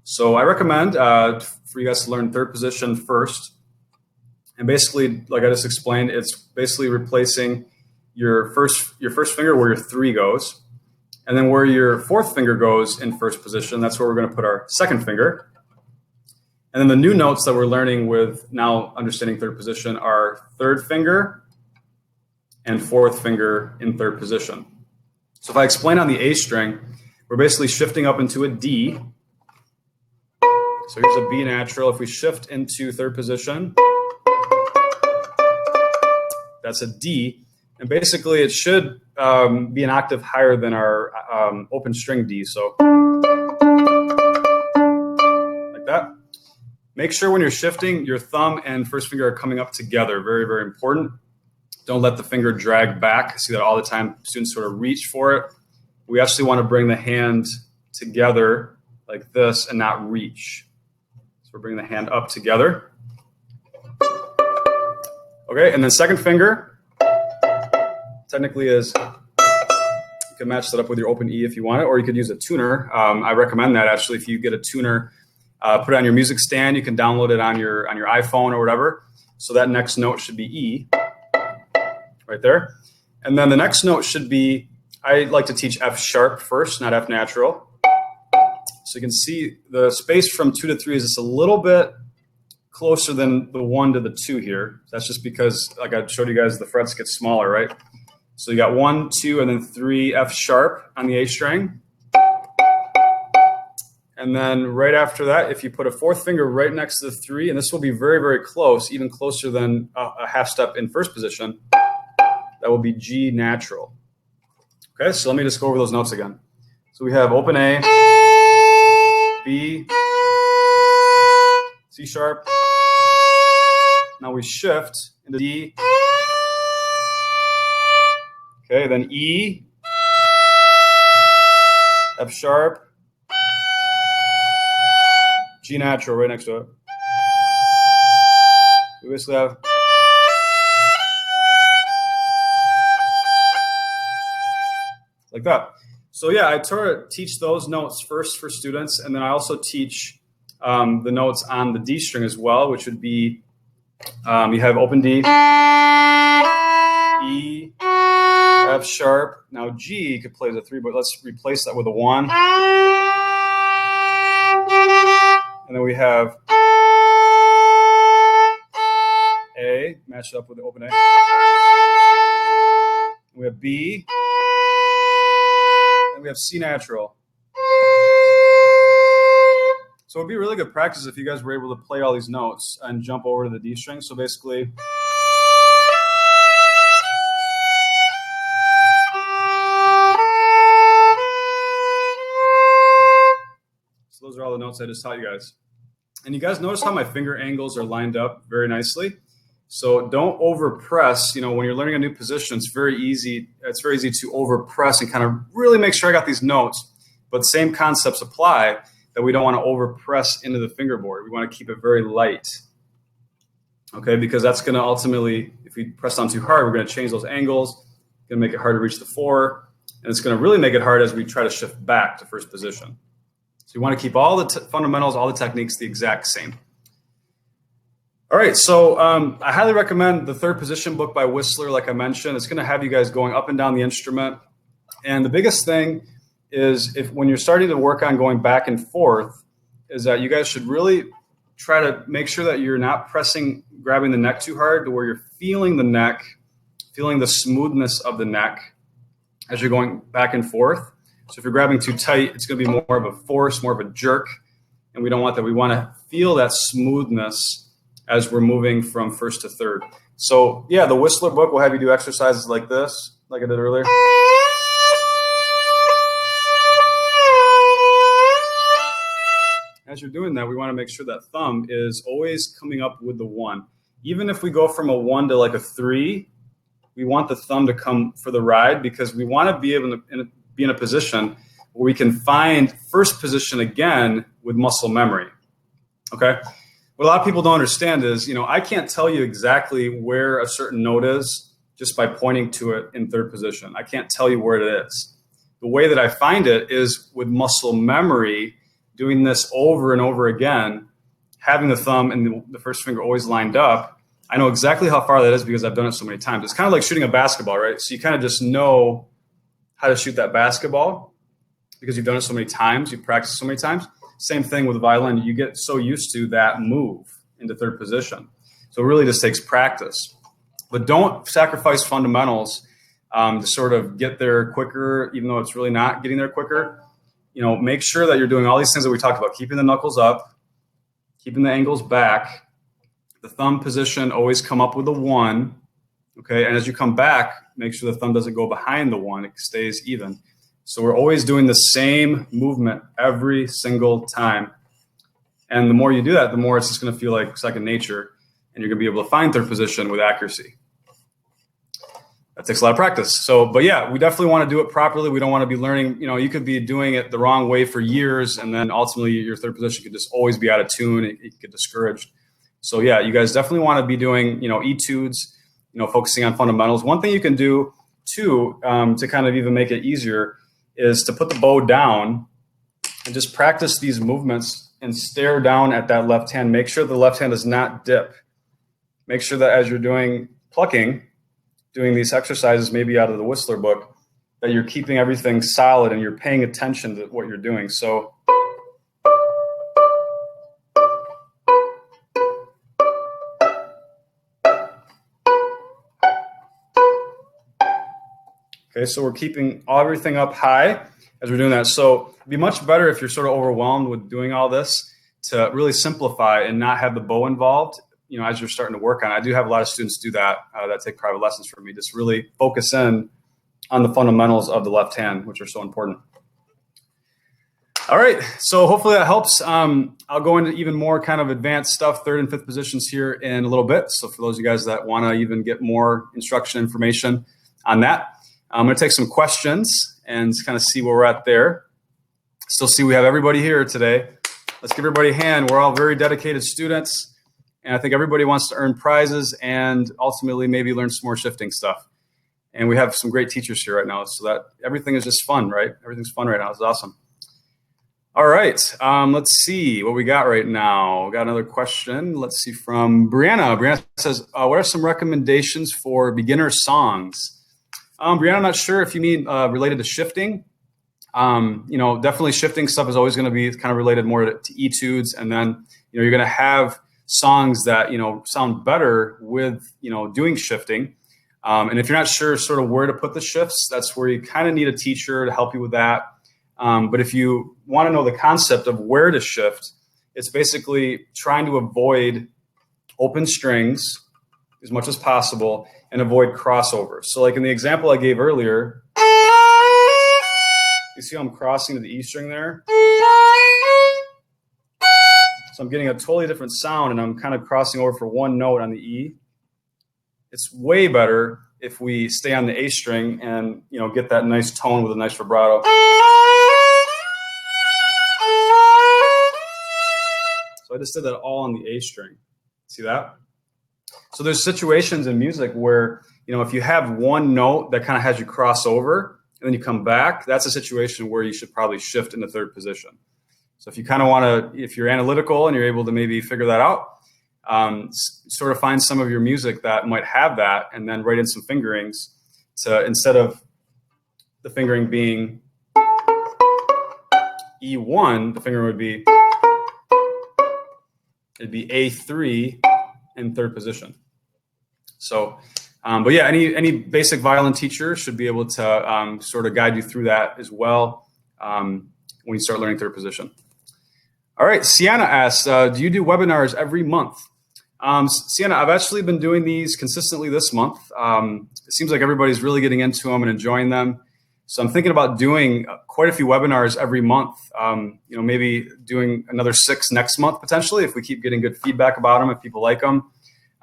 So I recommend for you guys to learn third position first. And basically, like I just explained, it's basically replacing your first finger where your 3 goes. And then where your 4th finger goes in first position, that's where we're going to put our second finger. And then the new notes that we're learning with now understanding third position are 3rd finger and 4th finger in third position. So if I explain on the A string, we're basically shifting up into a D. So here's a B natural. If we shift into third position, that's a D. And basically it should be an octave higher than our open string D. So like that. Make sure when you're shifting, your thumb and first finger are coming up together. Very, very important. Don't let the finger drag back. I see that all the time. Students sort of reach for it. We actually want to bring the hand together like this and not reach. So we're bringing the hand up together. Okay, and then second finger technically is, you can match that up with your open E if you want it, or you could use a tuner. I recommend that actually. If you get a tuner, put it on your music stand. You can download it on your iPhone or whatever. So that next note should be E, right there. And then the next note should be, I like to teach F sharp first, not F natural. So you can see the space from 2 to 3 is just a little bit closer than the 1 to the 2 here. That's just because, like I showed you guys, the frets get smaller, right? So you got 1, 2, and then 3 F sharp on the A string. And then right after that, if you put a 4th finger right next to the 3, and this will be very, very close, even closer than a half step in first position, that will be G natural. Okay, so let me just go over those notes again. So we have open A, B, C sharp. Now we shift into D. Okay, then E. F sharp, G natural right next to it. We basically have like that. So yeah, I sort of teach those notes first for students, and then I also teach the notes on the D string as well, which would be you have open D, E, F sharp. Now G you could play as a 3, but let's replace that with a 1. And then we have A, match it up with the open A. And we have B, and we have C natural. So it'd be really good practice if you guys were able to play all these notes and jump over to the D string. So basically, so those are all the notes I just taught you guys. And you guys notice how my finger angles are lined up very nicely. So don't over press. You know, when you're learning a new position, it's very easy to over press and kind of really make sure I got these notes. But same concepts apply, that we don't want to over press into the fingerboard. We want to keep it very light. Okay, because that's going to ultimately, if we press on too hard, we're going to change those angles. It's going to make it hard to reach the 4, and it's going to really make it hard as we try to shift back to first position. So you want to keep all the fundamentals, all the techniques the exact same. All right, so I highly recommend the Third Position book by Whistler. Like I mentioned, it's going to have you guys going up and down the instrument. And the biggest thing is when you're starting to work on going back and forth, is that you guys should really try to make sure that you're not grabbing the neck too hard, to where you're feeling the neck, feeling the smoothness of the neck as you're going back and forth. So if you're grabbing too tight, it's going to be more of a force, more of a jerk, and we don't want that. We want to feel that smoothness as we're moving from first to third. So yeah, the Whistler book will have you do exercises like this, like I did earlier. As you're doing that, we want to make sure that thumb is always coming up with the 1. Even if we go from a 1 to like a 3, we want the thumb to come for the ride, because we want to be able to be in a position where we can find first position again with muscle memory. Okay? What a lot of people don't understand is, you know, I can't tell you exactly where a certain note is just by pointing to it in third position. I can't tell you where it is. The way that I find it is with muscle memory, doing this over and over again, having the thumb and the first finger always lined up. I know exactly how far that is because I've done it so many times. It's kind of like shooting a basketball, right? So you kind of just know how to shoot that basketball because you've done it so many times, you've practiced so many times. Same thing with the violin. You get so used to that move into third position. So it really just takes practice. But don't sacrifice fundamentals to sort of get there quicker, even though it's really not getting there quicker. You know, make sure that you're doing all these things that we talked about, keeping the knuckles up, keeping the angles back, the thumb position, always come up with a 1, okay? And as you come back, make sure the thumb doesn't go behind the 1, it stays even. So we're always doing the same movement every single time. And the more you do that, the more it's just gonna feel like second nature, and you're gonna be able to find third position with accuracy. That takes a lot of practice. So, but yeah, we definitely want to do it properly. We don't want to be learning, you know, you could be doing it the wrong way for years, and then ultimately your third position could just always be out of tune. It could get discouraged. So yeah, you guys definitely want to be doing, you know, etudes, you know, focusing on fundamentals. One thing you can do too, to kind of even make it easier, is to put the bow down and just practice these movements and stare down at that left hand. Make sure the left hand does not dip. Make sure that as you're doing plucking, doing these exercises, maybe out of the Whistler book, that you're keeping everything solid and you're paying attention to what you're doing. So okay, so we're keeping everything up high as we're doing that. So it'd be much better if you're sort of overwhelmed with doing all this to really simplify and not have the bow involved, you know, as you're starting to work on it. I do have a lot of students do that, that take private lessons from me, just really focus in on the fundamentals of the left hand, which are so important. All right, so hopefully that helps. I'll go into even more kind of advanced stuff, third and fifth positions here in a little bit. So for those of you guys that want to even get more instruction information on that, I'm going to take some questions and kind of see where we're at there. Still see we have everybody here today. Let's give everybody a hand. We're all very dedicated students, and I think everybody wants to earn prizes and ultimately maybe learn some more shifting stuff. And we have some great teachers here right now, so that everything is just fun, right? Everything's fun right now. It's awesome. All right, let's see what we got right now. We got another question. Let's see from Brianna. Brianna says, what are some recommendations for beginner songs? Brianna, I'm not sure if you mean related to shifting. Definitely shifting stuff is always going to be kind of related more to etudes. And then, you're going to have songs that, sound better with, doing shifting. And if you're not sure sort of where to put the shifts, that's where you kind of need a teacher to help you with that. But if you want to know the concept of where to shift, it's basically trying to avoid open strings as much as possible and avoid crossovers. So like in the example I gave earlier, you see how I'm crossing to the E string there? So I'm getting a totally different sound and I'm kind of crossing over for one note on the E. It's way better if we stay on the A string and, get that nice tone with a nice vibrato. So I just did that all on the A string. See that? So there's situations in music where, if you have one note that kind of has you cross over and then you come back, that's a situation where you should probably shift in the third position. So if you kind of want to, if you're analytical and you're able to maybe figure that out, sort of find some of your music that might have that and then write in some fingerings to, instead of the fingering being E1, the fingering would be, it'd be A3 in third position. So, but yeah, any basic violin teacher should be able to sort of guide you through that as well when you start learning third position. All right, Sienna asks, do you do webinars every month? Sienna, I've actually been doing these consistently this month. It seems like everybody's really getting into them and enjoying them. So I'm thinking about doing quite a few webinars every month, maybe doing another 6 next month, potentially, if we keep getting good feedback about them, if people like them.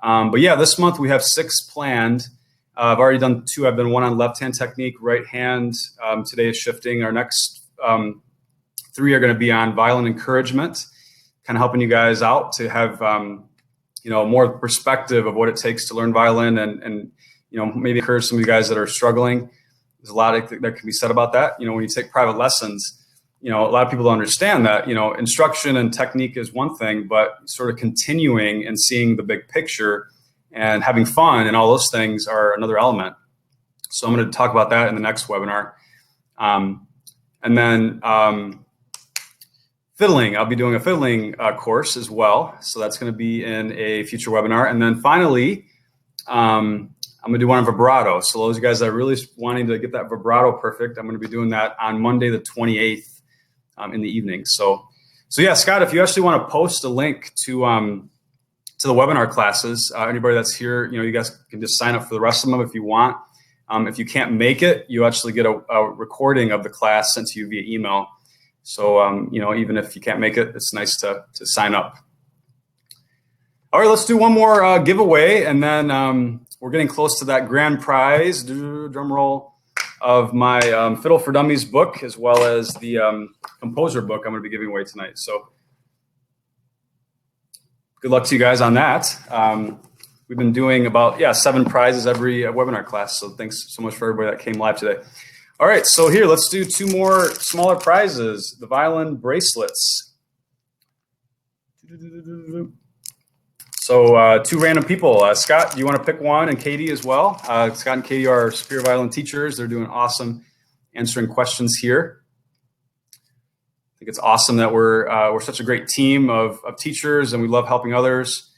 But yeah, this month we have 6 planned. I've already done 2. I've done one on left-hand technique, right hand. Today is shifting. Our next 3 are going to be on violin encouragement, kind of helping you guys out to have, more perspective of what it takes to learn violin and maybe encourage some of you guys that are struggling. There's a lot that can be said about that. When you take private lessons, a lot of people don't understand that, instruction and technique is one thing, but sort of continuing and seeing the big picture and having fun and all those things are another element. So I'm going to talk about that in the next webinar. And then fiddling, I'll be doing a fiddling course as well. So that's going to be in a future webinar. And then finally, I'm going to do one on vibrato. So those of you guys that are really wanting to get that vibrato perfect, I'm going to be doing that on Monday the 28th in the evening. So yeah, Scott, if you actually want to post a link to the webinar classes, anybody that's here, you guys can just sign up for the rest of them if you want. If you can't make it, you actually get a recording of the class sent to you via email. So, even if you can't make it, it's nice to sign up. All right, let's do one more giveaway, and then we're getting close to that grand prize, drum roll, of my Fiddle for Dummies book, as well as the composer book I'm going to be giving away tonight. So good luck to you guys on that. We've been doing about, 7 prizes every webinar class. So thanks so much for everybody that came live today. All right, so here, let's do 2 more smaller prizes, the violin bracelets. So 2 random people. Scott, do you want to pick one? And Katie as well. Scott and Katie are Superior Violin teachers. They're doing awesome answering questions here. I think it's awesome that we're such a great team of teachers, and we love helping others.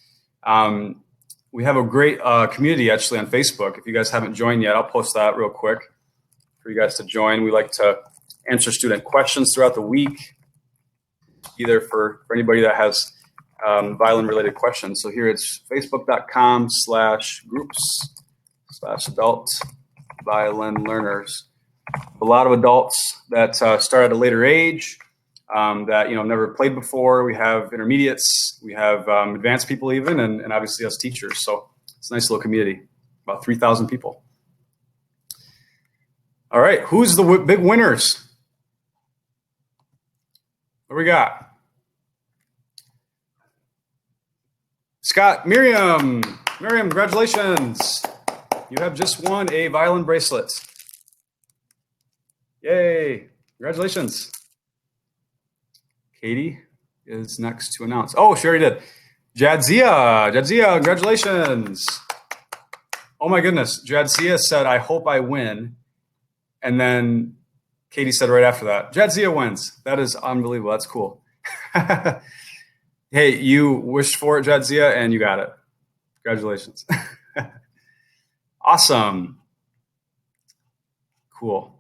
We have a great community actually on Facebook. If you guys haven't joined yet, I'll post that real quick for you guys to join. We like to answer student questions throughout the week, either for anybody that has violin related questions. So here it's facebook.com/groups/adult violin learners. A lot of adults that start at a later age that never played before. We have intermediates, we have advanced people even, and obviously us teachers. So it's a nice little community, about 3,000 people. All right, who's the big winners? What do we got? Scott, Miriam, congratulations. You have just won a violin bracelet. Yay, congratulations. Katie is next to announce. Oh, she already did. Jadzia, congratulations. Oh my goodness, Jadzia said, I hope I win. And then Katie said right after that, Jadzia wins. That is unbelievable, that's cool. Hey, you wished for it, Jadzia, and you got it. Congratulations. Awesome. Cool.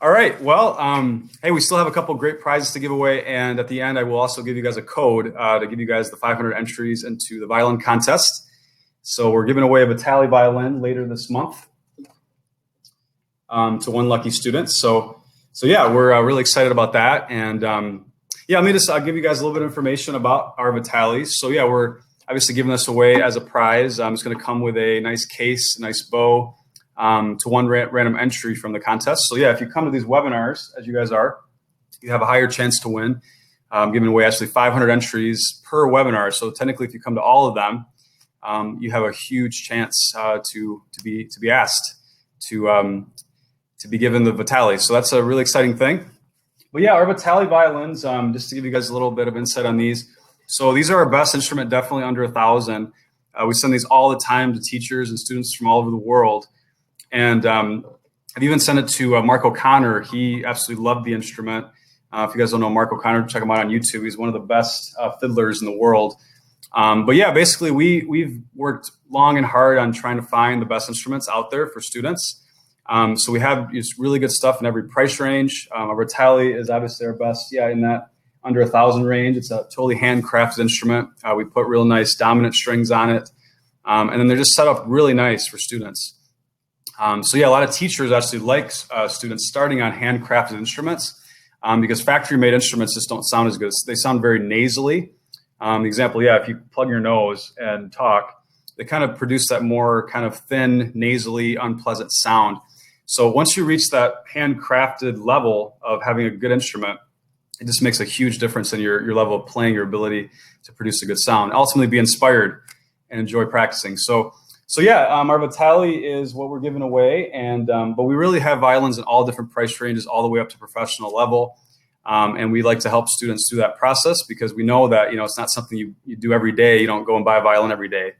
All right. Well, hey, we still have a couple great prizes to give away. And at the end, I will also give you guys a code to give you guys the 500 entries into the Violin Contest. So we're giving away a Vitali violin later this month to one lucky student. So yeah, we're really excited about that. And yeah, let me just give you guys a little bit of information about our Vitalis. So yeah, we're obviously giving this away as a prize. It's going to come with a nice case, a nice bow, to one random entry from the contest. So yeah, if you come to these webinars, as you guys are, you have a higher chance to win. Giving away actually 500 entries per webinar. So technically, if you come to all of them, you have a huge chance to be asked to be given the Vitali. So that's a really exciting thing. But yeah, our Vitali violins, just to give you guys a little bit of insight on these. So these are our best instrument, definitely under 1,000. We send these all the time to teachers and students from all over the world. And I've even sent it to Mark O'Connor. He absolutely loved the instrument. If you guys don't know Mark O'Connor, check him out on YouTube. He's one of the best fiddlers in the world. But yeah, basically we've worked long and hard on trying to find the best instruments out there for students. So we have just really good stuff in every price range. Our Vitali is obviously our best, yeah, in that under 1,000 range. It's a totally handcrafted instrument. We put real nice dominant strings on it. And then they're just set up really nice for students. So yeah, a lot of teachers actually like students starting on handcrafted instruments because factory-made instruments just don't sound as good. They sound very nasally. The example, yeah, if you plug your nose and talk, they kind of produce that more kind of thin, nasally, unpleasant sound. So once you reach that handcrafted level of having a good instrument, it just makes a huge difference in your level of playing, your ability to produce a good sound, ultimately be inspired and enjoy practicing. So yeah, our Vitali is what we're giving away, and but we really have violins in all different price ranges, all the way up to professional level. And we like to help students through that process because we know that it's not something you do every day. You don't go and buy a violin every day.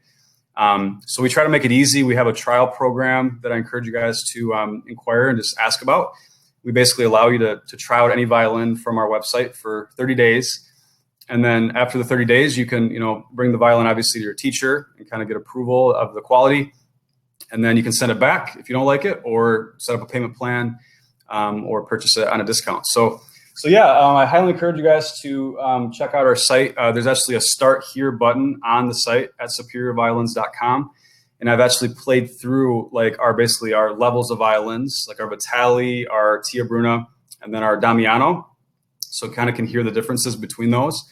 So we try to make it easy. We have a trial program that I encourage you guys to inquire and just ask about. We basically allow you to try out any violin from our website for 30 days. And then after the 30 days, you can, bring the violin obviously to your teacher and kind of get approval of the quality. And then you can send it back if you don't like it, or set up a payment plan, or purchase it on a discount. So yeah, I highly encourage you guys to check out our site. There's actually a Start Here button on the site at superiorviolins.com. And I've actually played through basically our levels of violins, like our Vitali, our Tia Bruna, and then our Damiano. So kind of can hear the differences between those.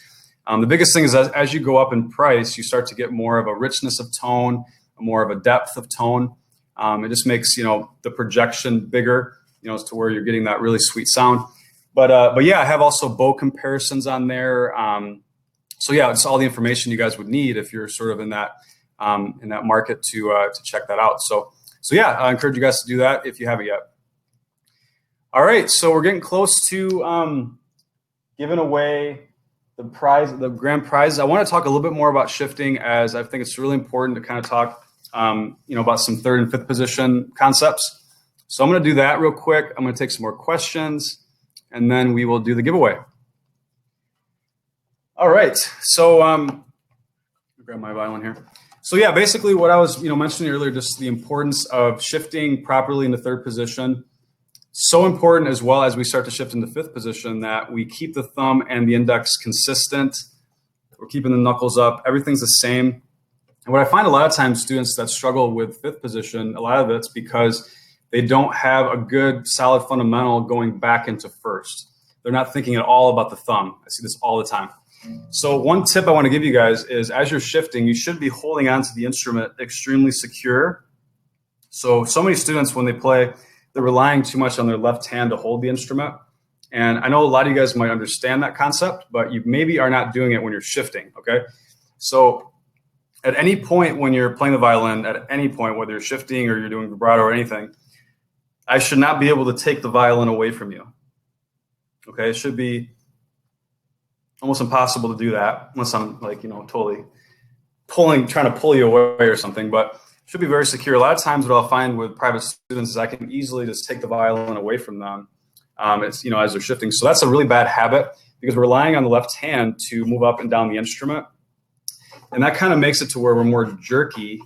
The biggest thing is that as you go up in price, you start to get more of a richness of tone, more of a depth of tone. It just makes, the projection bigger, as to where you're getting that really sweet sound. But yeah, I have also bow comparisons on there. So yeah, it's all the information you guys would need if you're sort of in that market to check that out. So yeah, I encourage you guys to do that if you haven't yet. All right, so we're getting close to giving away the grand prize. I want to talk a little bit more about shifting, as I think it's really important to kind of talk, about some third and fifth position concepts. So I'm going to do that real quick. I'm going to take some more questions, and then we will do the giveaway. All right, so grab my violin here. So yeah, basically what I was mentioning earlier, just the importance of shifting properly into third position. So important, as well as we start to shift into fifth position, that we keep the thumb and the index consistent. We're keeping the knuckles up. Everything's the same. And what I find a lot of times, students that struggle with fifth position, a lot of it's because they don't have a good, solid fundamental going back into first. They're not thinking at all about the thumb. I see this all the time. So one tip I want to give you guys is, as you're shifting, you should be holding onto the instrument extremely secure. So many students, when they play, they're relying too much on their left hand to hold the instrument. And I know a lot of you guys might understand that concept, but you maybe are not doing it when you're shifting, okay? So at any point when you're playing the violin, at any point, whether you're shifting or you're doing vibrato or anything, I should not be able to take the violin away from you, okay? It should be almost impossible to do that unless I'm like, totally trying to pull you away or something, but it should be very secure. A lot of times what I'll find with private students is I can easily just take the violin away from them. As they're shifting. So that's a really bad habit because we're relying on the left hand to move up and down the instrument. And that kind of makes it to where we're more jerky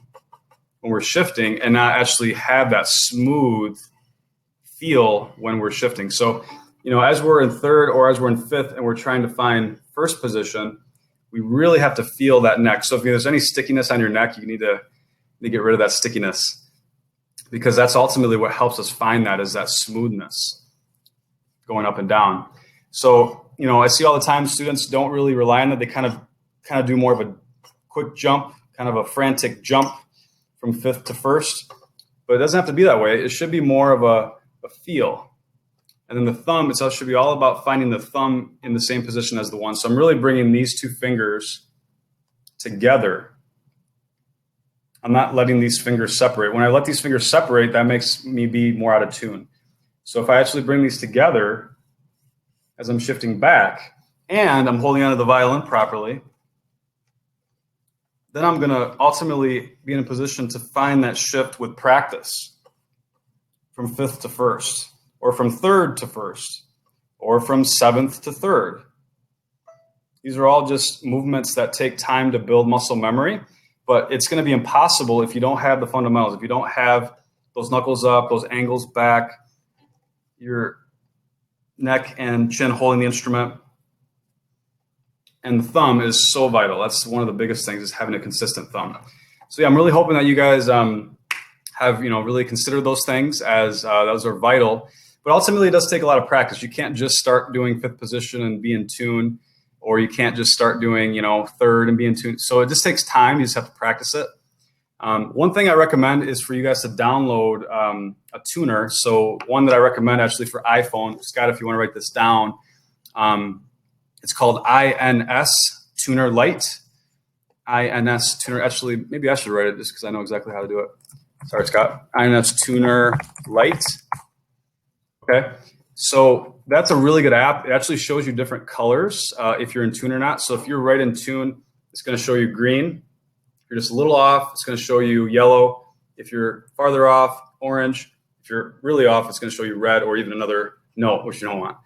when we're shifting and not actually have that smooth feel when we're shifting. So, as we're in third or as we're in fifth and we're trying to find first position, we really have to feel that neck. So if there's any stickiness on your neck, you need to get rid of that stickiness because that's ultimately what helps us find that is that smoothness going up and down. So, I see all the time students don't really rely on that. They kind of do more of a quick jump, kind of a frantic jump from fifth to first, but it doesn't have to be that way. It should be more of a feel. And then the thumb itself should be all about finding the thumb in the same position as the one. So I'm really bringing these two fingers together. I'm not letting these fingers separate. When I let these fingers separate, that makes me be more out of tune. So if I actually bring these together as I'm shifting back and I'm holding onto the violin properly, then I'm going to ultimately be in a position to find that shift with practice from fifth to first, or from third to first, or from seventh to third. These are all just movements that take time to build muscle memory, but it's going to be impossible if you don't have the fundamentals, if you don't have those knuckles up, those angles back, your neck and chin holding the instrument. And the thumb is so vital. That's one of the biggest things, is having a consistent thumb. So yeah, I'm really hoping that you guys have really considered those things, as those are vital. But ultimately, it does take a lot of practice. You can't just start doing fifth position and be in tune, or you can't just start doing third and be in tune. So it just takes time. You just have to practice it. One thing I recommend is for you guys to download a tuner. So one that I recommend actually for iPhone, Scott, if you want to write this down, it's called INS Tuner Lite. INS Tuner. Actually, maybe I should write it just because I know exactly how to do it. Sorry, Scott. INS Tuner Lite. Okay. So that's a really good app. It actually shows you different colors if you're in tune or not. So if you're right in tune, it's going to show you green. If you're just a little off, it's going to show you yellow. If you're farther off, orange. If you're really off, it's going to show you red, or even another note, which you don't want.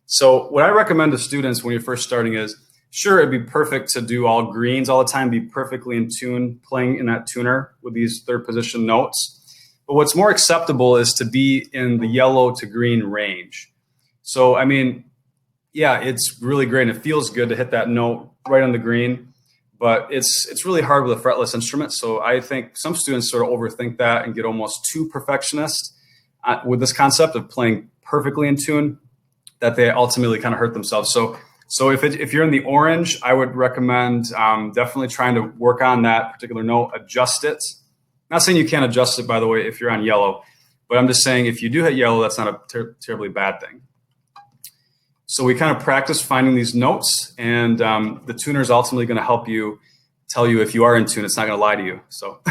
So what I recommend to students when you're first starting is, sure, it'd be perfect to do all greens all the time, be perfectly in tune, playing in that tuner with these third position notes. But what's more acceptable is to be in the yellow to green range. So, I mean, yeah, it's really great and it feels good to hit that note right on the green, but it's really hard with a fretless instrument. So I think some students sort of overthink that and get almost too perfectionist with this concept of playing perfectly in tune, that they ultimately kind of hurt themselves. So if you're in the orange, I would recommend definitely trying to work on that particular note, adjust it. Not saying you can't adjust it, by the way, if you're on yellow, but I'm just saying if you do hit yellow, that's not a terribly bad thing. So we kind of practice finding these notes, and the tuner is ultimately going to help you, tell you if you are in tune. It's not going to lie to you. So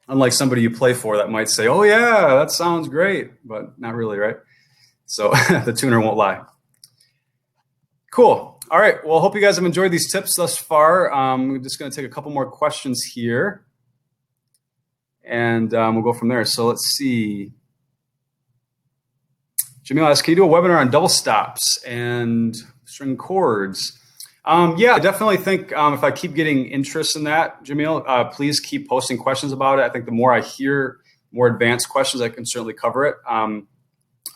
unlike somebody you play for that might say, oh yeah, that sounds great, but not really, right? So the tuner won't lie. Cool. All right. Well, I hope you guys have enjoyed these tips thus far. We're just going to take a couple more questions here, and we'll go from there. So let's see. Jamil asks, can you do a webinar on double stops and string chords? Yeah, I definitely think if I keep getting interest in that, Jamil, please keep posting questions about it. I think the more I hear more advanced questions, I can certainly cover it.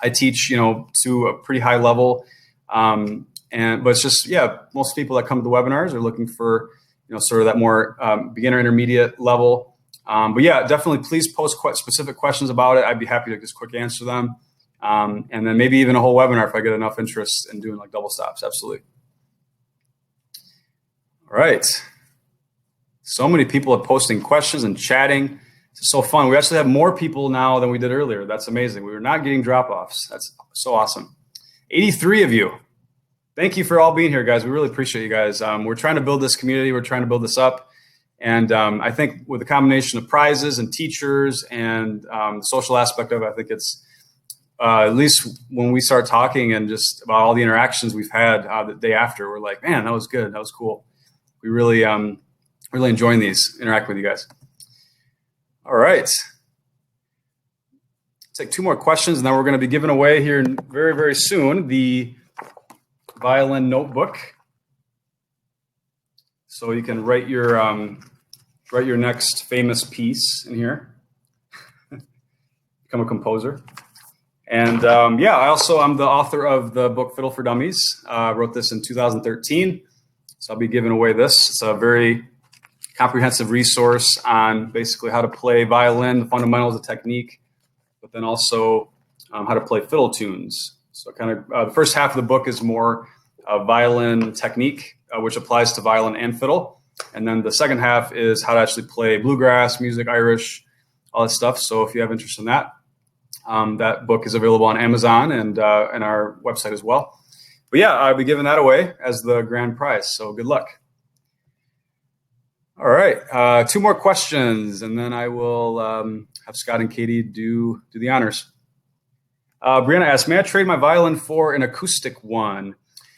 I teach, to a pretty high level. But it's just, yeah, most people that come to the webinars are looking for, sort of that more beginner intermediate level. But yeah, definitely please post specific questions about it. I'd be happy to just quick answer them. And then maybe even a whole webinar if I get enough interest in doing like double stops. Absolutely. All right. So many people are posting questions and chatting. It's so fun. We actually have more people now than we did earlier. That's amazing. We were not getting drop-offs. That's so awesome. 83 of you. Thank you for all being here, guys. We really appreciate you guys. We're trying to build this community. We're trying to build this up. And I think with a combination of prizes and teachers and the social aspect of it, I think it's at least when we start talking and just about all the interactions we've had the day after, we're like, man, that was good. That was cool. We really, really enjoying these, interact with you guys. All right. Take two more questions, and then we're going to be giving away here very, very soon the violin notebook. So you can write your next famous piece in here. Become a composer. And I'm the author of the book Fiddle for Dummies. I wrote this in 2013. So I'll be giving away this. It's a very comprehensive resource on basically how to play violin, the fundamentals of technique, but then also how to play fiddle tunes. So kind of the first half of the book is more violin technique, which applies to violin and fiddle. And then the second half is how to actually play bluegrass music, Irish, all that stuff. So if you have interest in that, that book is available on Amazon and our website as well. But yeah, I'll be giving that away as the grand prize. So good luck. All right, two more questions, and then I will have Scott and Katie do the honors. Brianna asks, may I trade my violin for an acoustic one?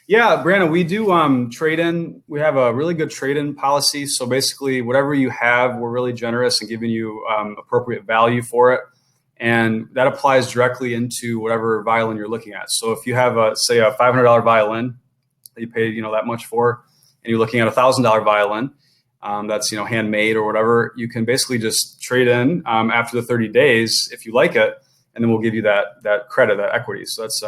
Yeah, Brianna, we do trade in. We have a really good trade-in policy. So basically, whatever you have, we're really generous in giving you appropriate value for it. And that applies directly into whatever violin you're looking at. So if you have, say, a $500 violin that you paid that much for, and you're looking at a $1,000 violin, that's handmade or whatever, you can basically just trade in after the 30 days if you like it, and then we'll give you that credit, that equity. So that's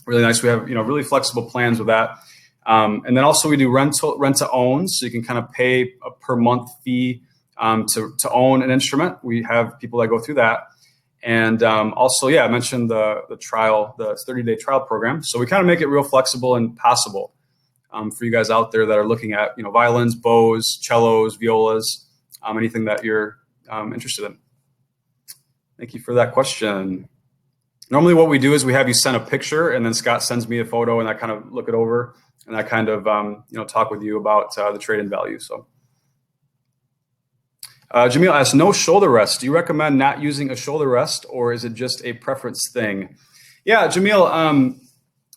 really nice. We have really flexible plans with that, and then also we do rent to own, so you can kind of pay a per month fee to own an instrument. We have people that go through that, and also I mentioned the trial, the 30-day trial program. So we kind of make it real flexible and possible. For you guys out there that are looking at, violins, bows, cellos, violas, anything that you're interested in. Thank you for that question. Normally what we do is we have you send a picture, and then Scott sends me a photo, and I kind of look it over, and I kind of, talk with you about the trade-in value. So Jamil asks, no shoulder rest. Do you recommend not using a shoulder rest, or is it just a preference thing? Yeah, Jamil,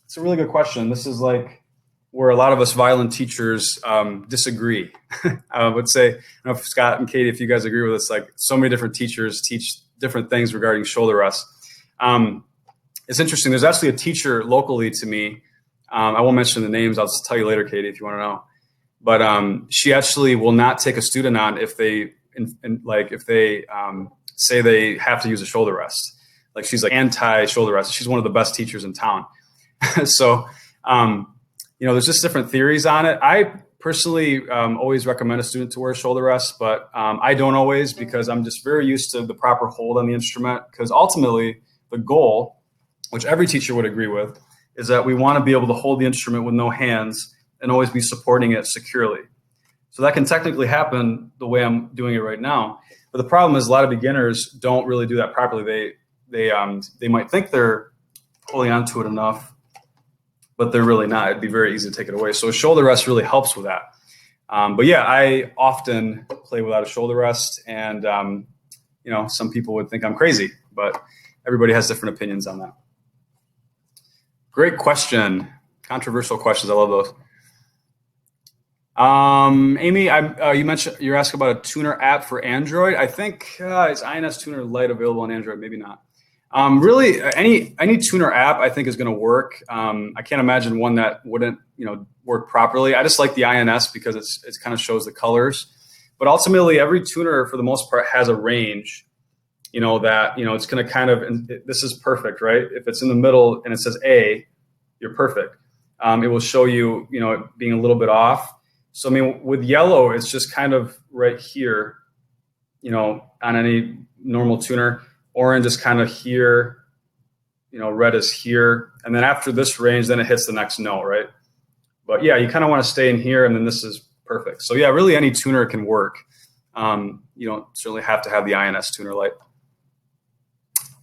it's a really good question. This is like where a lot of us violin teachers disagree. I would say, I don't know if Scott and Katie, if you guys agree with us, like so many different teachers teach different things regarding shoulder rest. It's interesting. There's actually a teacher locally to me. I won't mention the names. I'll just tell you later, Katie, if you want to know. But she actually will not take a student on if they say they have to use a shoulder rest. Like she's like anti-shoulder rest. She's one of the best teachers in town. So, there's just different theories on it. I personally always recommend a student to wear a shoulder rest, but I don't always, because I'm just very used to the proper hold on the instrument. Because ultimately, the goal, which every teacher would agree with, is that we want to be able to hold the instrument with no hands and always be supporting it securely. So that can technically happen the way I'm doing it right now. But the problem is a lot of beginners don't really do that properly. They might think they're holding onto it enough, but they're really not. It'd be very easy to take it away. So a shoulder rest really helps with that. But yeah, I often play without a shoulder rest, and some people would think I'm crazy, but everybody has different opinions on that. Great question. Controversial questions. I love those. Amy, you mentioned you're asking about a tuner app for Android. I think is INS Tuner Lite available on Android? Maybe not. Really, any tuner app I think is going to work. I can't imagine one that wouldn't work properly. I just like the INS because it kind of shows the colors. But ultimately, every tuner for the most part has a range. That it's going to kind of, and this is perfect, right? If it's in the middle and it says A, you're perfect. It will show you it being a little bit off. So I mean, with yellow, it's just kind of right here, on any normal tuner. Orange is kind of here, red is here. And then after this range, then it hits the next note, right? But yeah, you kind of want to stay in here, and then this is perfect. So yeah, really any tuner can work. You don't certainly have to have the INS Tuner Lite.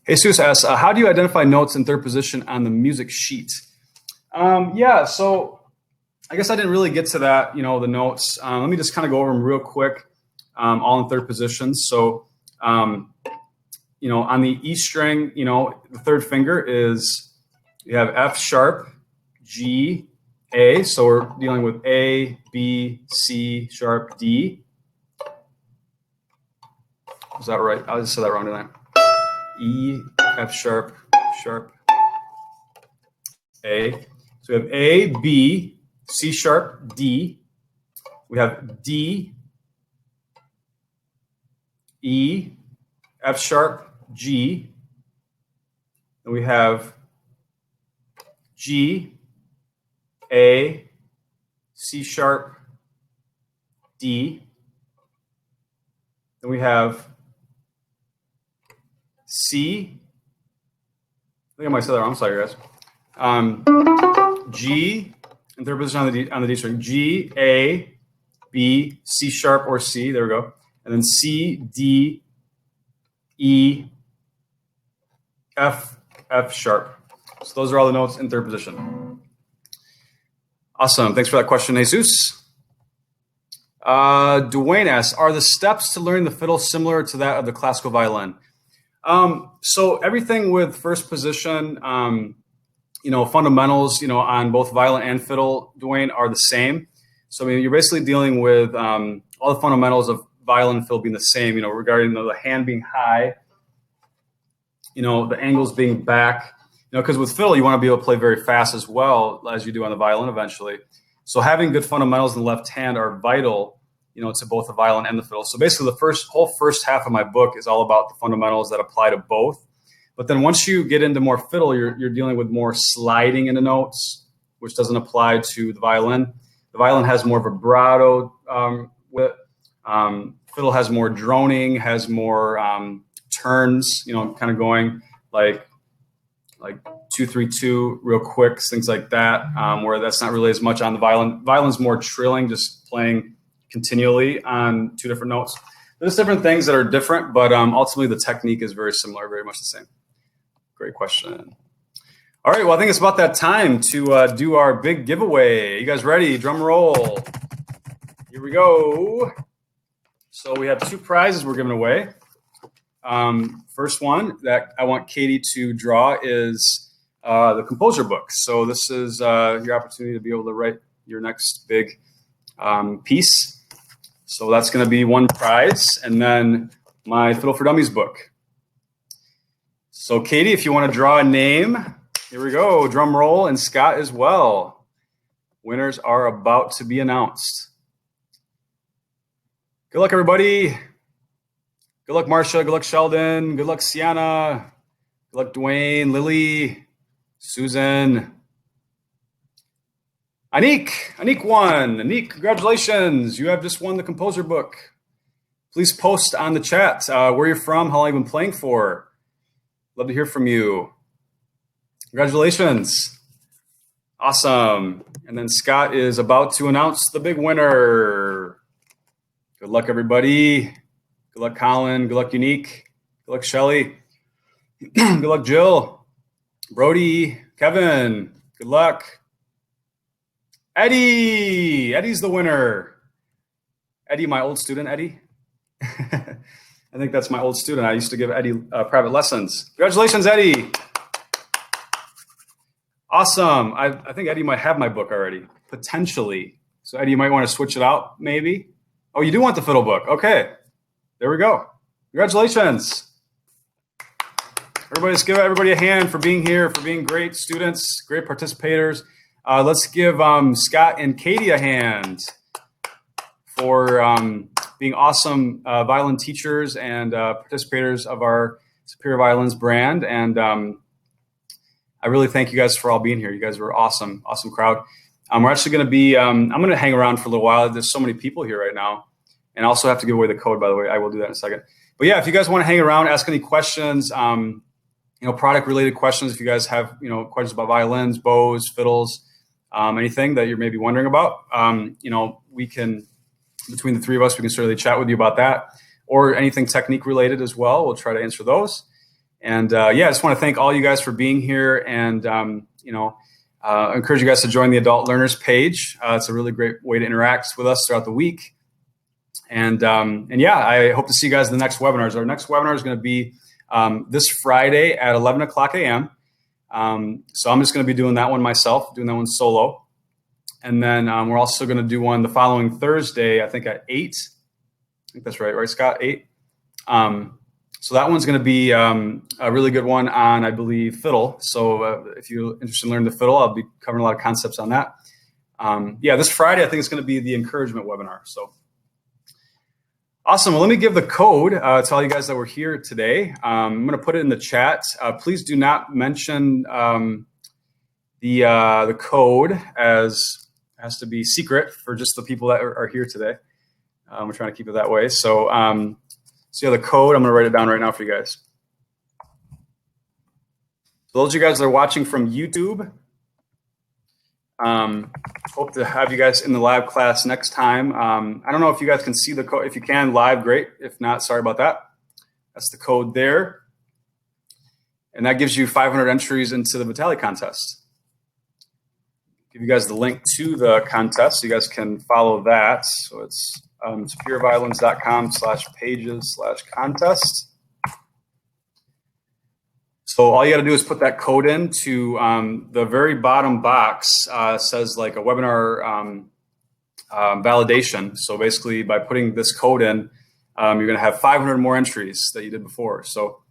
Jesus asks, how do you identify notes in third position on the music sheet? Yeah, so I guess I didn't really get to that, the notes. Let me just kind of go over them real quick, all in third position. So, on the E string, the third finger is, you have F sharp, G, A. So we're dealing with A, B, C sharp, D. Was that right? I just said that wrong, didn't I? E, F sharp, sharp, A. So we have A, B, C sharp, D. We have D, E, F sharp, G. And we have G, A, C sharp, D. Then we have C. I think I might say that wrong. I'm sorry, guys. G, in third position on the D string. G, A, B, C sharp or C. There we go. And then C, D, E, F, F sharp. So those are all the notes in third position. Awesome. Thanks for that question, Jesus. Dwayne asks, are the steps to learning the fiddle similar to that of the classical violin? So everything with first position, fundamentals, on both violin and fiddle, Dwayne, are the same. So, you're basically dealing with all the fundamentals of violin and fiddle being the same, regarding the hand being high, the angles being back, because with fiddle, you want to be able to play very fast as well as you do on the violin eventually. So having good fundamentals in the left hand are vital, to both the violin and the fiddle. So basically the whole first half of my book is all about the fundamentals that apply to both. But then once you get into more fiddle, you're dealing with more sliding into notes, which doesn't apply to the violin. The violin has more vibrato with fiddle has more droning, has more turns, kind of going like 2-3-2 real quick, things like that, where that's not really as much on the violin. Violin's more trilling, just playing continually on two different notes. There's different things that are different, but ultimately the technique is very similar, very much the same. Great question. All right, well, I think it's about that time to do our big giveaway. You guys ready? Drum roll. Here we go. So we have two prizes we're giving away. First one that I want Katie to draw is the composer book. So this is your opportunity to be able to write your next big piece. So that's going to be one prize. And then my Fiddle for Dummies book. So Katie, if you want to draw a name, here we go. Drum roll, and Scott as well. Winners are about to be announced. Good luck, everybody. Good luck, Marcia. Good luck, Sheldon. Good luck, Sienna. Good luck, Dwayne, Lily, Susan. Anik won. Anik, congratulations. You have just won the composer book. Please post on the chat where you're from, how long you've been playing for. Love to hear from you. Congratulations. Awesome. And then Scott is about to announce the big winner. Good luck, everybody. Good luck, Colin. Good luck, Unique. Good luck, Shelly. Good luck, Jill. Brody. Kevin. Good luck. Eddie. Eddie's the winner. Eddie, my old student, Eddie. I think that's my old student. I used to give Eddie private lessons. Congratulations, Eddie. Awesome. I think Eddie might have my book already, potentially. So Eddie, you might want to switch it out, maybe. Oh, you do want the fiddle book. Okay. There we go. Congratulations. Everybody, let's give everybody a hand for being here, for being great students, great participators. Let's give Scott and Katie a hand for being awesome violin teachers and participators of our Superior Violins brand. And I really thank you guys for all being here. You guys were awesome, awesome crowd. We're actually going to be, I'm going to hang around for a little while. There's so many people here right now. And I also have to give away the code, by the way. I will do that in a second. But yeah, if you guys want to hang around, ask any questions, product related questions. If you guys have, questions about violins, bows, fiddles, anything that you're maybe wondering about, we can, between the three of us, we can certainly chat with you about that, or anything technique related as well. We'll try to answer those. And I just want to thank all you guys for being here. And, I encourage you guys to join the Adult Learners page. It's a really great way to interact with us throughout the week. And yeah, I hope to see you guys in the next webinars. Our next webinar is going to be this Friday at 11 o'clock a.m. So I'm just going to be doing that one myself, doing that one solo. And then we're also going to do one the following Thursday, I think at 8. I think that's right, Scott? 8. So that one's going to be a really good one on, I believe, Fiddle. So if you're interested in learning the Fiddle, I'll be covering a lot of concepts on that. Yeah, this Friday, I think it's going to be the encouragement webinar. So awesome. Well, let me give the code to all you guys that were here today. I'm going to put it in the chat. Please do not mention the code, as it has to be secret for just the people that are here today. We're trying to keep it that way. So, so yeah, the code, I'm going to write it down right now for you guys. For those of you guys that are watching from YouTube, hope to have you guys in the live class next time. I don't know if you guys can see the code. If you can, live, great. If not, sorry about that. That's the code there. And that gives you 500 entries into the Violin Contest. Give you guys the link to the contest so you guys can follow that. So it's superiorviolins.com/pages/contest. So all you got to do is put that code into the very bottom box. Says like a webinar validation. So basically, by putting this code in, you're going to have 500 more entries that you did before. So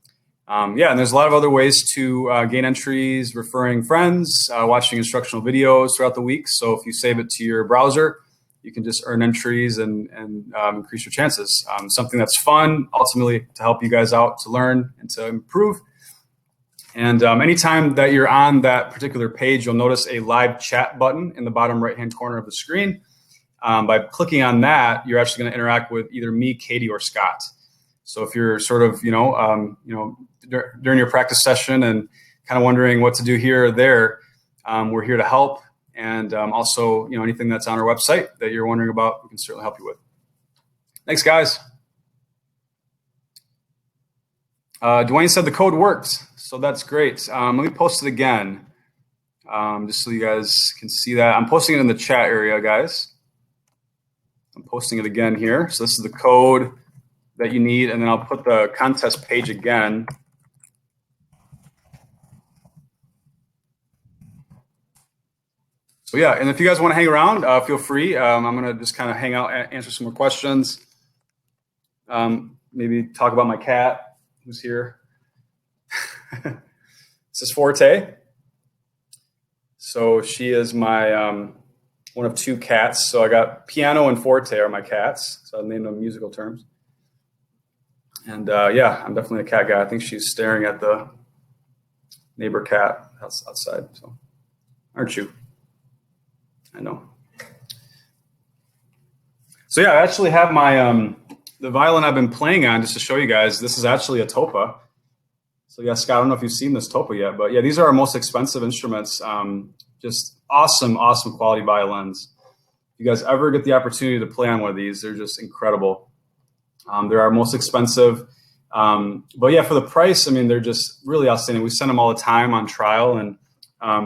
yeah, and there's a lot of other ways to gain entries, referring friends, watching instructional videos throughout the week. So if you save it to your browser, you can just earn entries and increase your chances. Something that's fun, ultimately to help you guys out to learn and to improve. And anytime that you're on that particular page, you'll notice a live chat button in the bottom right-hand corner of the screen. By clicking on that, you're actually going to interact with either me, Katie, or Scott. So if you're sort of, during your practice session and kind of wondering what to do here or there, we're here to help. And also, anything that's on our website that you're wondering about, we can certainly help you with. Thanks, guys. Dwayne said the code worked, so that's great. Let me post it again, just so you guys can see that. I'm posting it in the chat area, guys. I'm posting it again here. So this is the code that you need, and then I'll put the contest page again. So yeah, and if you guys want to hang around, feel free. I'm going to just kind of hang out, answer some more questions. Maybe talk about my cat, who's here. This is Forte. So she is my one of 2 cats. So I got Piano and Forte are my cats. So I named them musical terms. And yeah, I'm definitely a cat guy. I think she's staring at the neighbor cat outside. So aren't you? I know. So yeah, I actually have my the violin I've been playing on, just to show you guys. This is actually a Topa. So yeah, Scott, I don't know if you've seen this Topa yet, but yeah, these are our most expensive instruments. Just awesome quality violins. If you guys ever get the opportunity to play on one of these, they're just incredible. They're our most expensive. But yeah, for the price, I mean, they're just really outstanding. We send them all the time on trial, and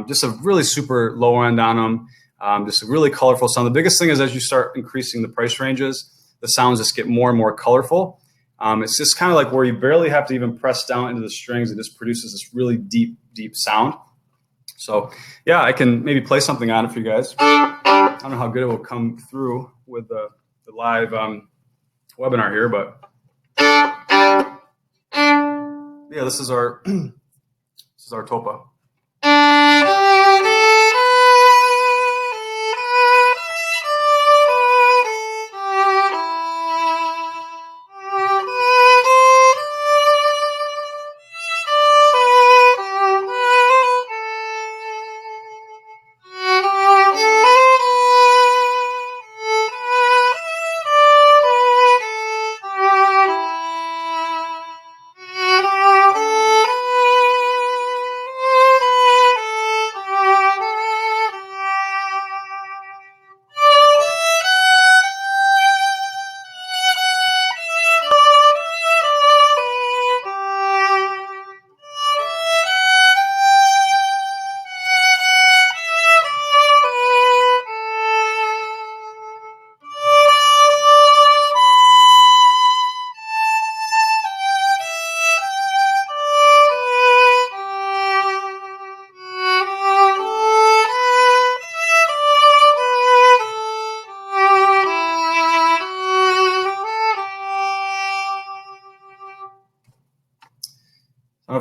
just a really super low end on them. Just a really colorful sound. The biggest thing is as you start increasing the price ranges, the sounds just get more and more colorful. It's just kind of like where you barely have to even press down into the strings. It just produces this really deep sound. So yeah, I can maybe play something on it for you guys. I don't know how good it will come through with the live webinar here, but yeah, this is our Topa.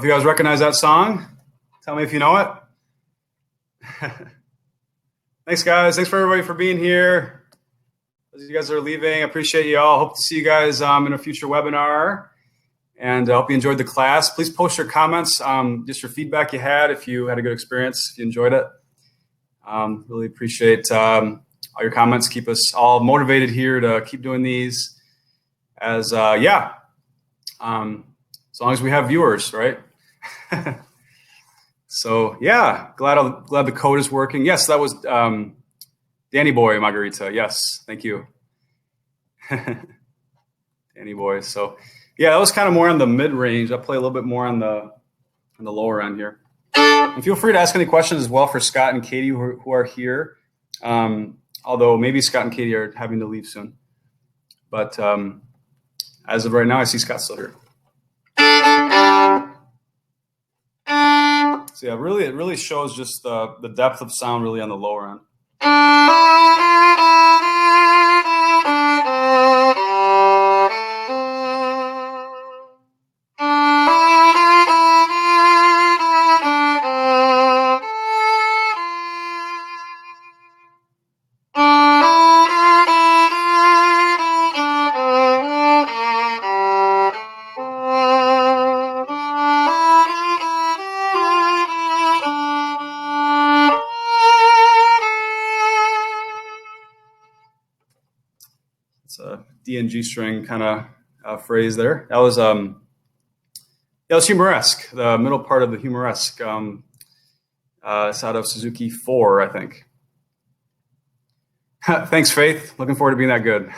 if you guys recognize that song. Tell me if you know it. Thanks, guys. Thanks for everybody for being here. As you guys are leaving, I appreciate you all. Hope to see you guys in a future webinar. And I hope you enjoyed the class. Please post your comments, just your feedback you had, if you had a good experience, if you enjoyed it. Really appreciate all your comments. Keep us all motivated here to keep doing these. As long as we have viewers, right? So yeah, glad the code is working. Yes, that was Danny Boy Margarita. Yes, thank you, Danny Boy. So yeah, that was kind of more on the mid range. I'll play a little bit more on the lower end here. And feel free to ask any questions as well for Scott and Katie who are here. Although maybe Scott and Katie are having to leave soon. But as of right now, I see Scott still here. So yeah, really, it really shows just the depth of sound really on the lower end. D and G string kind of phrase there. That was humoresque. The middle part of the humoresque. It's out of Suzuki 4, I think. Thanks, Faith. Looking forward to being that good.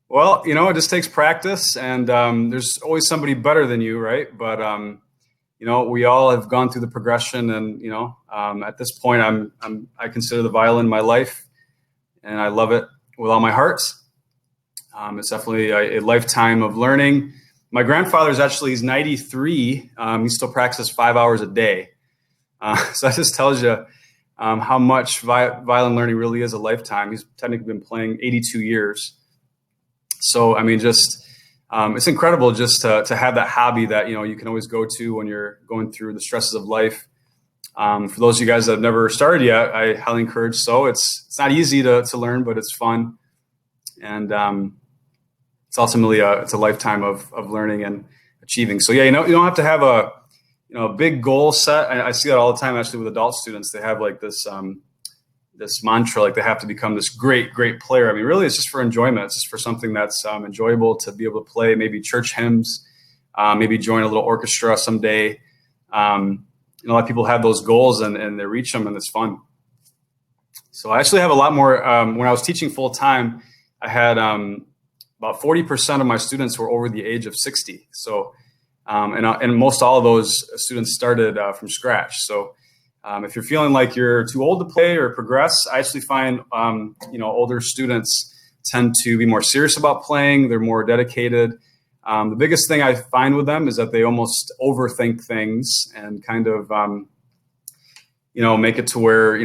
Well, it just takes practice, and there's always somebody better than you, right? But we all have gone through the progression, and at this point, I consider the violin my life, and I love it with all my heart. It's definitely a lifetime of learning. My grandfather's he's 93. He still practices 5 hours a day. So that just tells you how much violin learning really is a lifetime. He's technically been playing 82 years. So, I mean, it's incredible just to have that hobby that, you can always go to when you're going through the stresses of life. For those of you guys that have never started yet, I highly encourage. So it's not easy to learn, but it's fun. And it's ultimately it's a lifetime of learning and achieving. So yeah, you don't have to have a big goal set. I see that all the time actually with adult students. They have like this this mantra, like they have to become this great player. I mean, really, it's just for enjoyment. It's just for something that's enjoyable to be able to play. Maybe church hymns, maybe join a little orchestra someday. A lot of people have those goals and they reach them, and it's fun. So I actually have a lot more. When I was teaching full time, I had about 40% of my students were over the age of 60. So, and most all of those students started from scratch. So, if you're feeling like you're too old to play or progress, I actually find, older students tend to be more serious about playing. They're more dedicated. The biggest thing I find with them is that they almost overthink things and kind of, make it to where,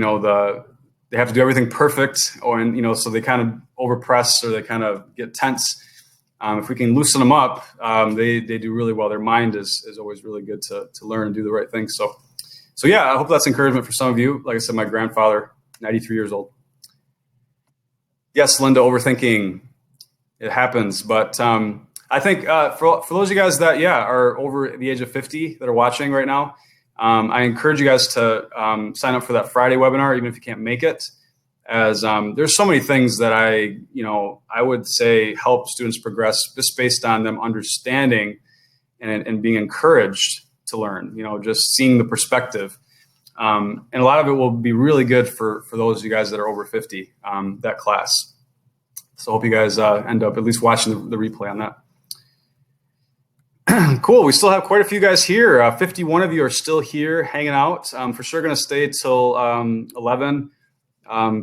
they have to do everything perfect, so they kind of overpress or they kind of get tense. If we can loosen them up, they do really well. Their mind is always really good to learn and do the right thing. So yeah, I hope that's encouragement for some of you. Like I said, my grandfather, 93 years old. Yes, Linda, overthinking, it happens. But I think for those of you guys that, are over the age of 50 that are watching right now, I encourage you guys to sign up for that Friday webinar, even if you can't make it, as there's so many things that I would say help students progress just based on them understanding and being encouraged to learn, just seeing the perspective. And a lot of it will be really good for those of you guys that are over 50, that class. So I hope you guys end up at least watching the replay on that. Cool. We still have quite a few guys here. 51 of you are still here hanging out. For sure going to stay till 11.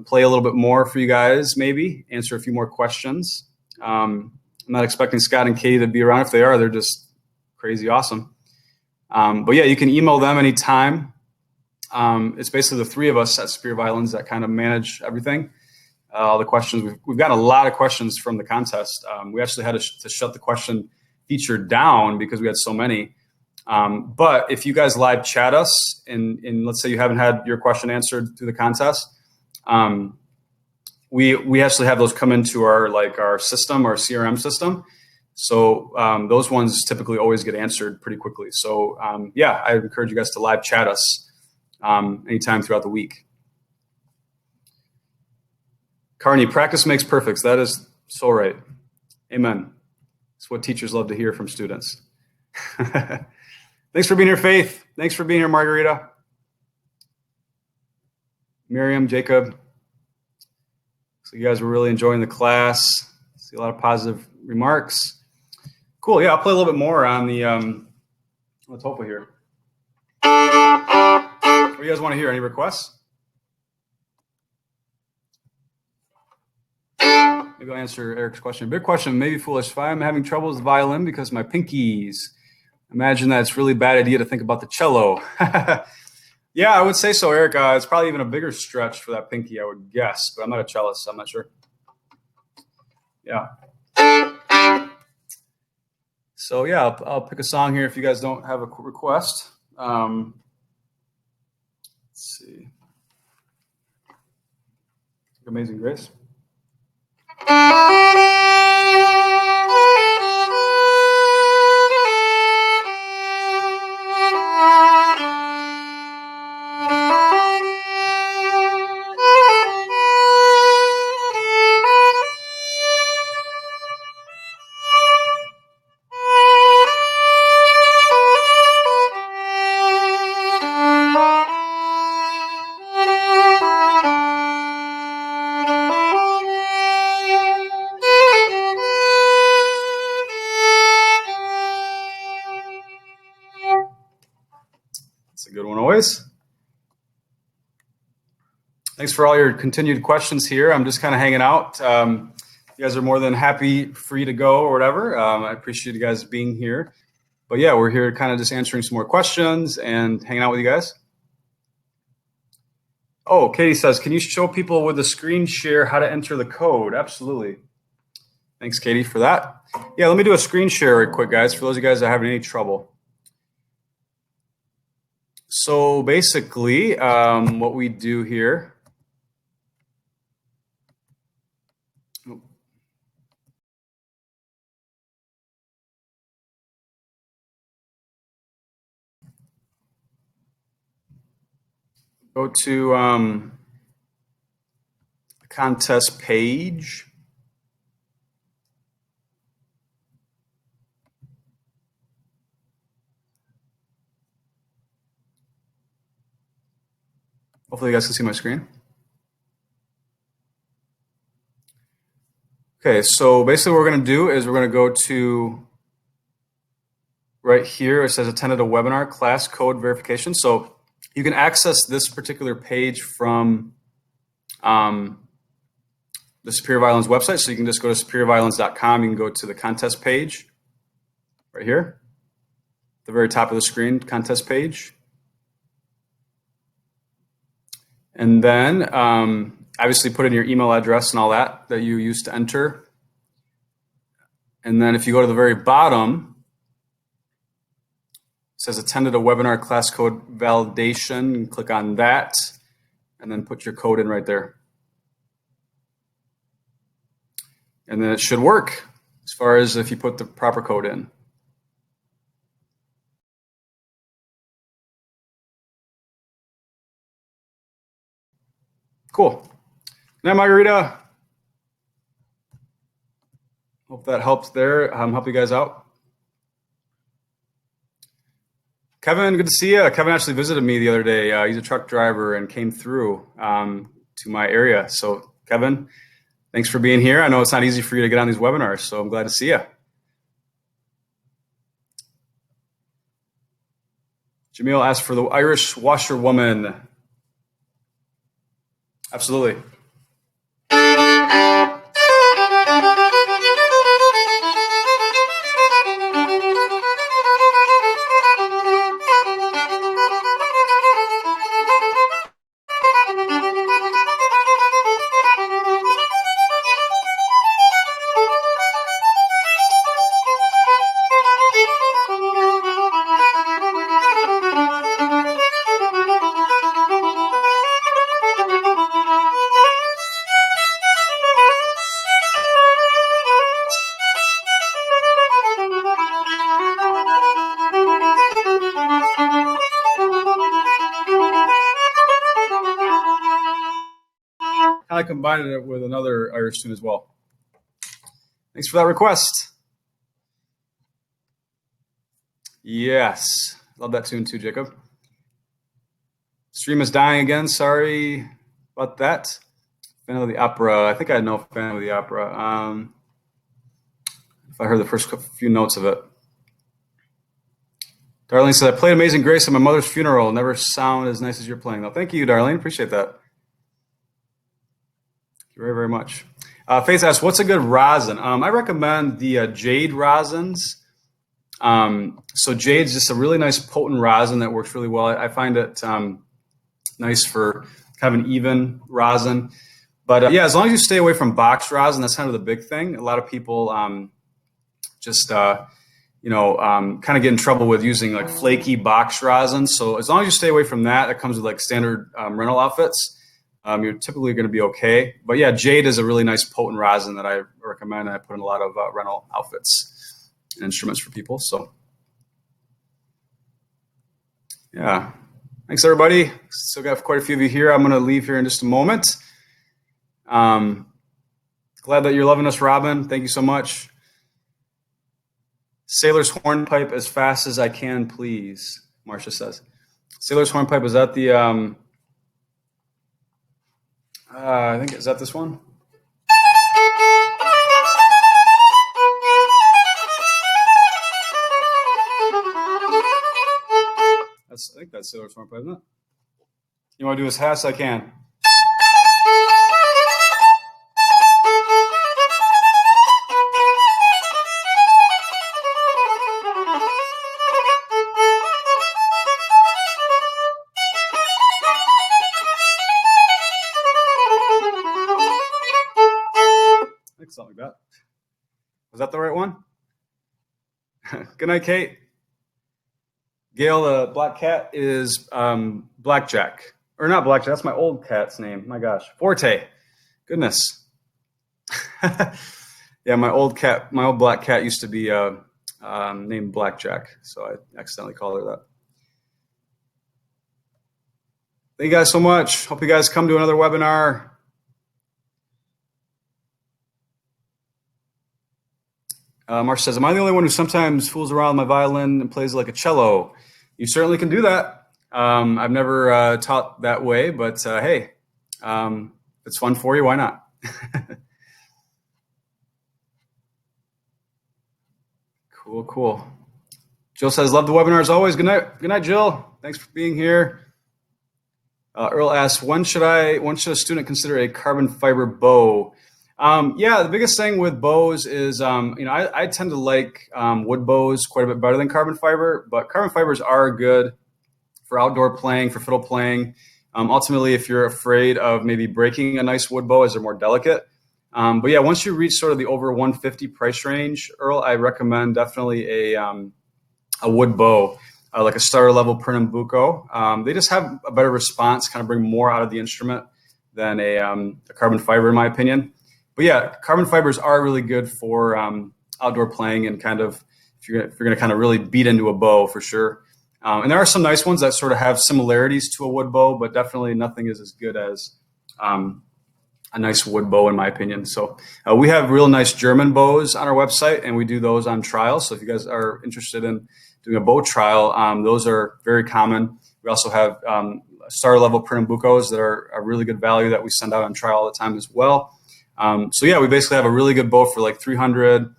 Play a little bit more for you guys, maybe. Answer a few more questions. I'm not expecting Scott and Katie to be around. If they are, they're just crazy awesome. But yeah, you can email them anytime. It's basically the three of us at Superior Violins that kind of manage everything. All the questions. We've got a lot of questions from the contest. We actually had to shut the question feature down because we had so many. But if you guys live chat us, and let's say you haven't had your question answered through the contest, we actually have those come into our system, our CRM system. So those ones typically always get answered pretty quickly. So yeah, I encourage you guys to live chat us anytime throughout the week. Carney, practice makes perfect. That is so right. Amen. It's what teachers love to hear from students. Thanks for being here, Faith. Thanks for being here, Margarita. Miriam, Jacob. So you guys were really enjoying the class. See a lot of positive remarks. Cool. Yeah, I'll play a little bit more on the topo here. What do you guys want to hear? Any requests? Maybe I'll answer Eric's question. Big question, maybe foolish. If I'm having trouble with the violin because of my pinkies, imagine that it's a really bad idea to think about the cello. Yeah, I would say so, Eric. It's probably even a bigger stretch for that pinky, I would guess. But I'm not a cellist, so I'm not sure. Yeah. So yeah, I'll pick a song here if you guys don't have a request. Let's see. Amazing Grace. A good one always. Thanks for all your continued questions here. I'm just kind of hanging out. You guys are more than free to go or whatever. I appreciate you guys being here. But yeah, we're here kind of just answering some more questions and hanging out with you guys. Oh, Katie says, can you show people with the screen share how to enter the code? Absolutely. Thanks, Katie, for that. Yeah, let me do a screen share real quick, guys, for those of you guys that are having any trouble. So basically, what we do here, go to the contest page. Hopefully you guys can see my screen. Okay, so basically what we're going to do is we're going to go to right here. It says attended a webinar, class code verification. So you can access this particular page from the Superior Violins website. So you can just go to superiorviolins.com. You can go to the contest page right here, at the very top of the screen, contest page. And then obviously put in your email address and all that you used to enter. And then if you go to the very bottom, it says attended a webinar class code validation, and click on that and then put your code in right there. And then it should work as far as if you put the proper code in. Cool. Good night, Margarita. Hope that helps there. Help you guys out. Kevin, good to see you. Kevin actually visited me the other day. He's a truck driver and came through to my area. So Kevin, thanks for being here. I know it's not easy for you to get on these webinars, so I'm glad to see you. Jamil asked for the Irish washerwoman. Absolutely. combined it with another Irish tune as well. Thanks for that request. Yes, love that tune too, Jacob. Stream is dying again. Sorry about that. Phantom of the Opera. I think I know Phantom of the Opera. If I heard the first few notes of it. Darlene said, I played Amazing Grace at my mother's funeral. Never sound as nice as you're playing, though. Thank you, Darlene. Appreciate that. Thank you very, very much. Faith asks, what's a good rosin? I recommend the jade rosins. So jade's just a really nice potent rosin that works really well. I find it nice for kind of an even rosin. But yeah, as long as you stay away from box rosin, that's kind of the big thing. A lot of people kind of get in trouble with using like flaky box rosin. So as long as you stay away from that, it comes with like standard rental outfits. You're typically going to be okay. But yeah, jade is a really nice potent rosin that I recommend. I put in a lot of rental outfits and instruments for people. So yeah, thanks everybody. Still got quite a few of you here. I'm going to leave here in just a moment. Glad that you're loving us, Robin. Thank you so much. Sailor's hornpipe as fast as I can, please, Marcia says. Sailor's hornpipe, is that the, I think, is that this one? I think that's Sailor's hornpipe, isn't it? You want to do as fast as I can? Something like that. Was that the right one? Good night, Kate. Gail, the black cat is Blackjack. Or not Blackjack, that's my old cat's name. My gosh. Forte. Goodness. Yeah, my old black cat used to be named Blackjack. So I accidentally called her that. Thank you guys so much. Hope you guys come to another webinar. Marcia says, am I the only one who sometimes fools around with my violin and plays like a cello? You certainly can do that. I've never taught that way, but hey, if it's fun for you, why not? Cool. Jill says, love the webinar as always. Good night, Jill. Thanks for being here. Earl asks, when should a student consider a carbon fiber bow? Yeah, the biggest thing with bows is, I tend to like wood bows quite a bit better than carbon fiber, but carbon fibers are good for outdoor playing, for fiddle playing. Ultimately, if you're afraid of maybe breaking a nice wood bow as they're more delicate. But yeah, once you reach sort of the over 150 price range, Earl, I recommend definitely a wood bow, like a starter level Pernambuco. They just have a better response, kind of bring more out of the instrument than a carbon fiber, in my opinion. But yeah, carbon fibers are really good for outdoor playing and kind of if you're going to kind of really beat into a bow for sure. And there are some nice ones that sort of have similarities to a wood bow, but definitely nothing is as good as a nice wood bow, in my opinion. So we have real nice German bows on our website, and we do those on trial. So if you guys are interested in doing a bow trial, those are very common. We also have starter level Pernambucos that are a really good value that we send out on trial all the time as well. So yeah, we basically have a really good bow for like 300,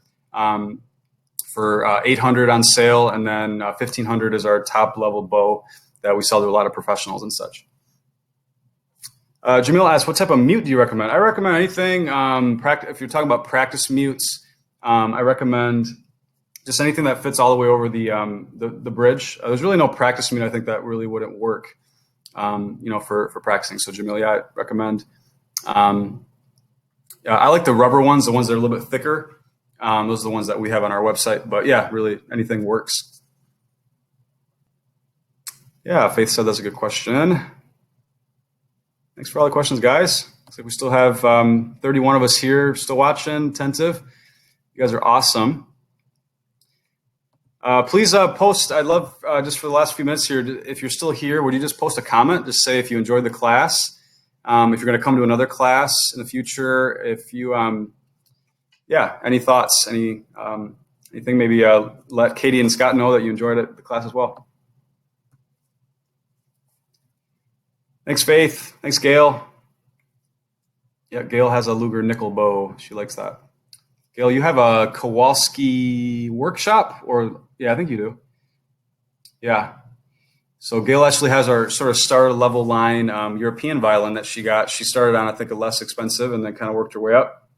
for 800 on sale, and then 1500 is our top level bow that we sell to a lot of professionals and such. Jamil asks, what type of mute do you recommend? I recommend anything. If you're talking about practice mutes, I recommend just anything that fits all the way over the bridge. There's really no practice mute. I think that really wouldn't work, for practicing. So Jamil, yeah, I recommend. I like the rubber ones, the ones that are a little bit thicker. Those are the ones that we have on our website. But yeah, really anything works. Yeah, Faith said that's a good question. Thanks for all the questions, guys. Looks like we still have 31 of us here still watching, attentive. You guys are awesome. Please post. I'd love, just for the last few minutes here, if you're still here, would you just post a comment? Just say if you enjoyed the class. If you're going to come to another class in the future, if you, yeah, any thoughts, anything, maybe let Katie and Scott know that you enjoyed the class as well. Thanks, Faith. Thanks, Gail. Yeah, Gail has a Luger nickel bow. She likes that. Gail, you have a Kowalski workshop, or yeah, I think you do. Yeah. So Gail actually has our sort of starter level line European violin that she got. She started on, I think, a less expensive and then kind of worked her way up.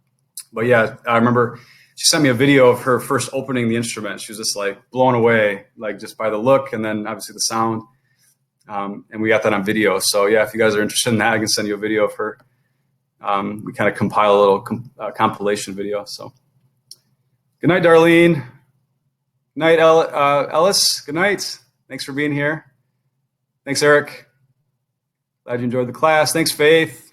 But yeah, I remember she sent me a video of her first opening the instrument. She was just like blown away, like just by the look and then obviously the sound. And we got that on video. So yeah, if you guys are interested in that, I can send you a video of her. We kind of compile a little compilation video. So good night, Darlene. Good night, Ellis. Good night. Thanks for being here. Thanks, Eric. Glad you enjoyed the class. Thanks, Faith.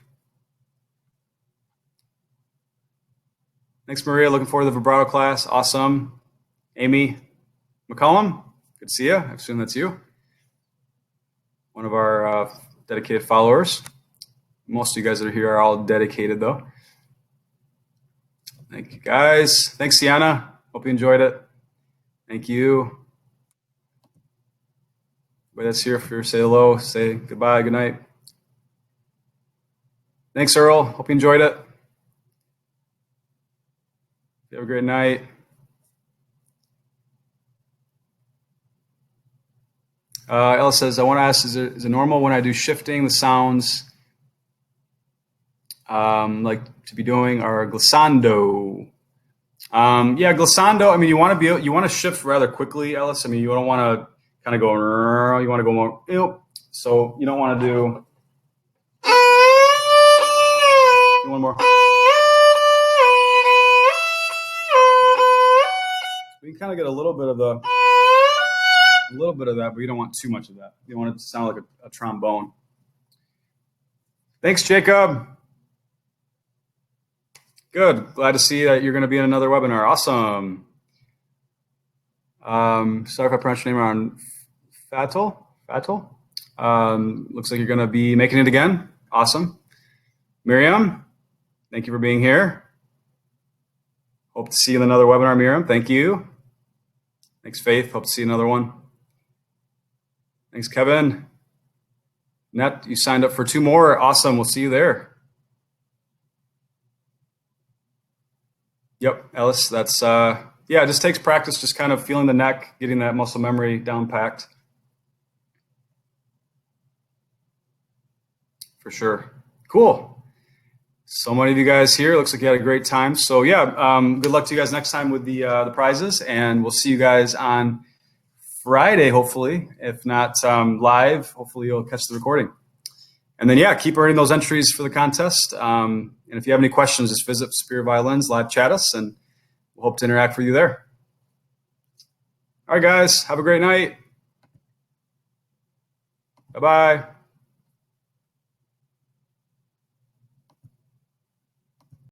Thanks, Maria. Looking forward to the vibrato class. Awesome. Amy McCollum. Good to see you. I assume that's you. One of our dedicated followers. Most of you guys that are here are all dedicated, though. Thank you, guys. Thanks, Sienna. Hope you enjoyed it. Thank you. Everybody that's here, for say hello, say goodbye, good night. Thanks, Earl. Hope you enjoyed it. Have a great night. Ella says, I want to ask, is it normal when I do shifting, the sounds like to be doing are glissando? Yeah, glissando. I mean, you want to shift rather quickly, Ellis. I mean, you don't want to kind of go, you want to go more, so you don't want to do, one more. We can kind of get a little bit of that, but you don't want too much of that. You want it to sound like a trombone. Thanks, Jacob. Good. Glad to see that you're going to be in another webinar. Awesome. Sorry if I pronounced your name wrong. Fiddle. Looks like you're going to be making it again. Awesome. Miriam, thank you for being here. Hope to see you in another webinar, Miriam. Thank you. Thanks, Faith. Hope to see another one. Thanks, Kevin. Net, you signed up for 2 more. Awesome. We'll see you there. Yep, Ellis, that's, yeah, it just takes practice, just kind of feeling the neck, getting that muscle memory down packed. For sure. Cool. So many of you guys here. Looks like you had a great time. So yeah, good luck to you guys next time with the prizes, and we'll see you guys on Friday, hopefully. If not live, hopefully you'll catch the recording. And then yeah, keep earning those entries for the contest. And if you have any questions, just visit Superior Violins, live chat us, and we'll hope to interact with you there. All right, guys, have a great night. Bye-bye.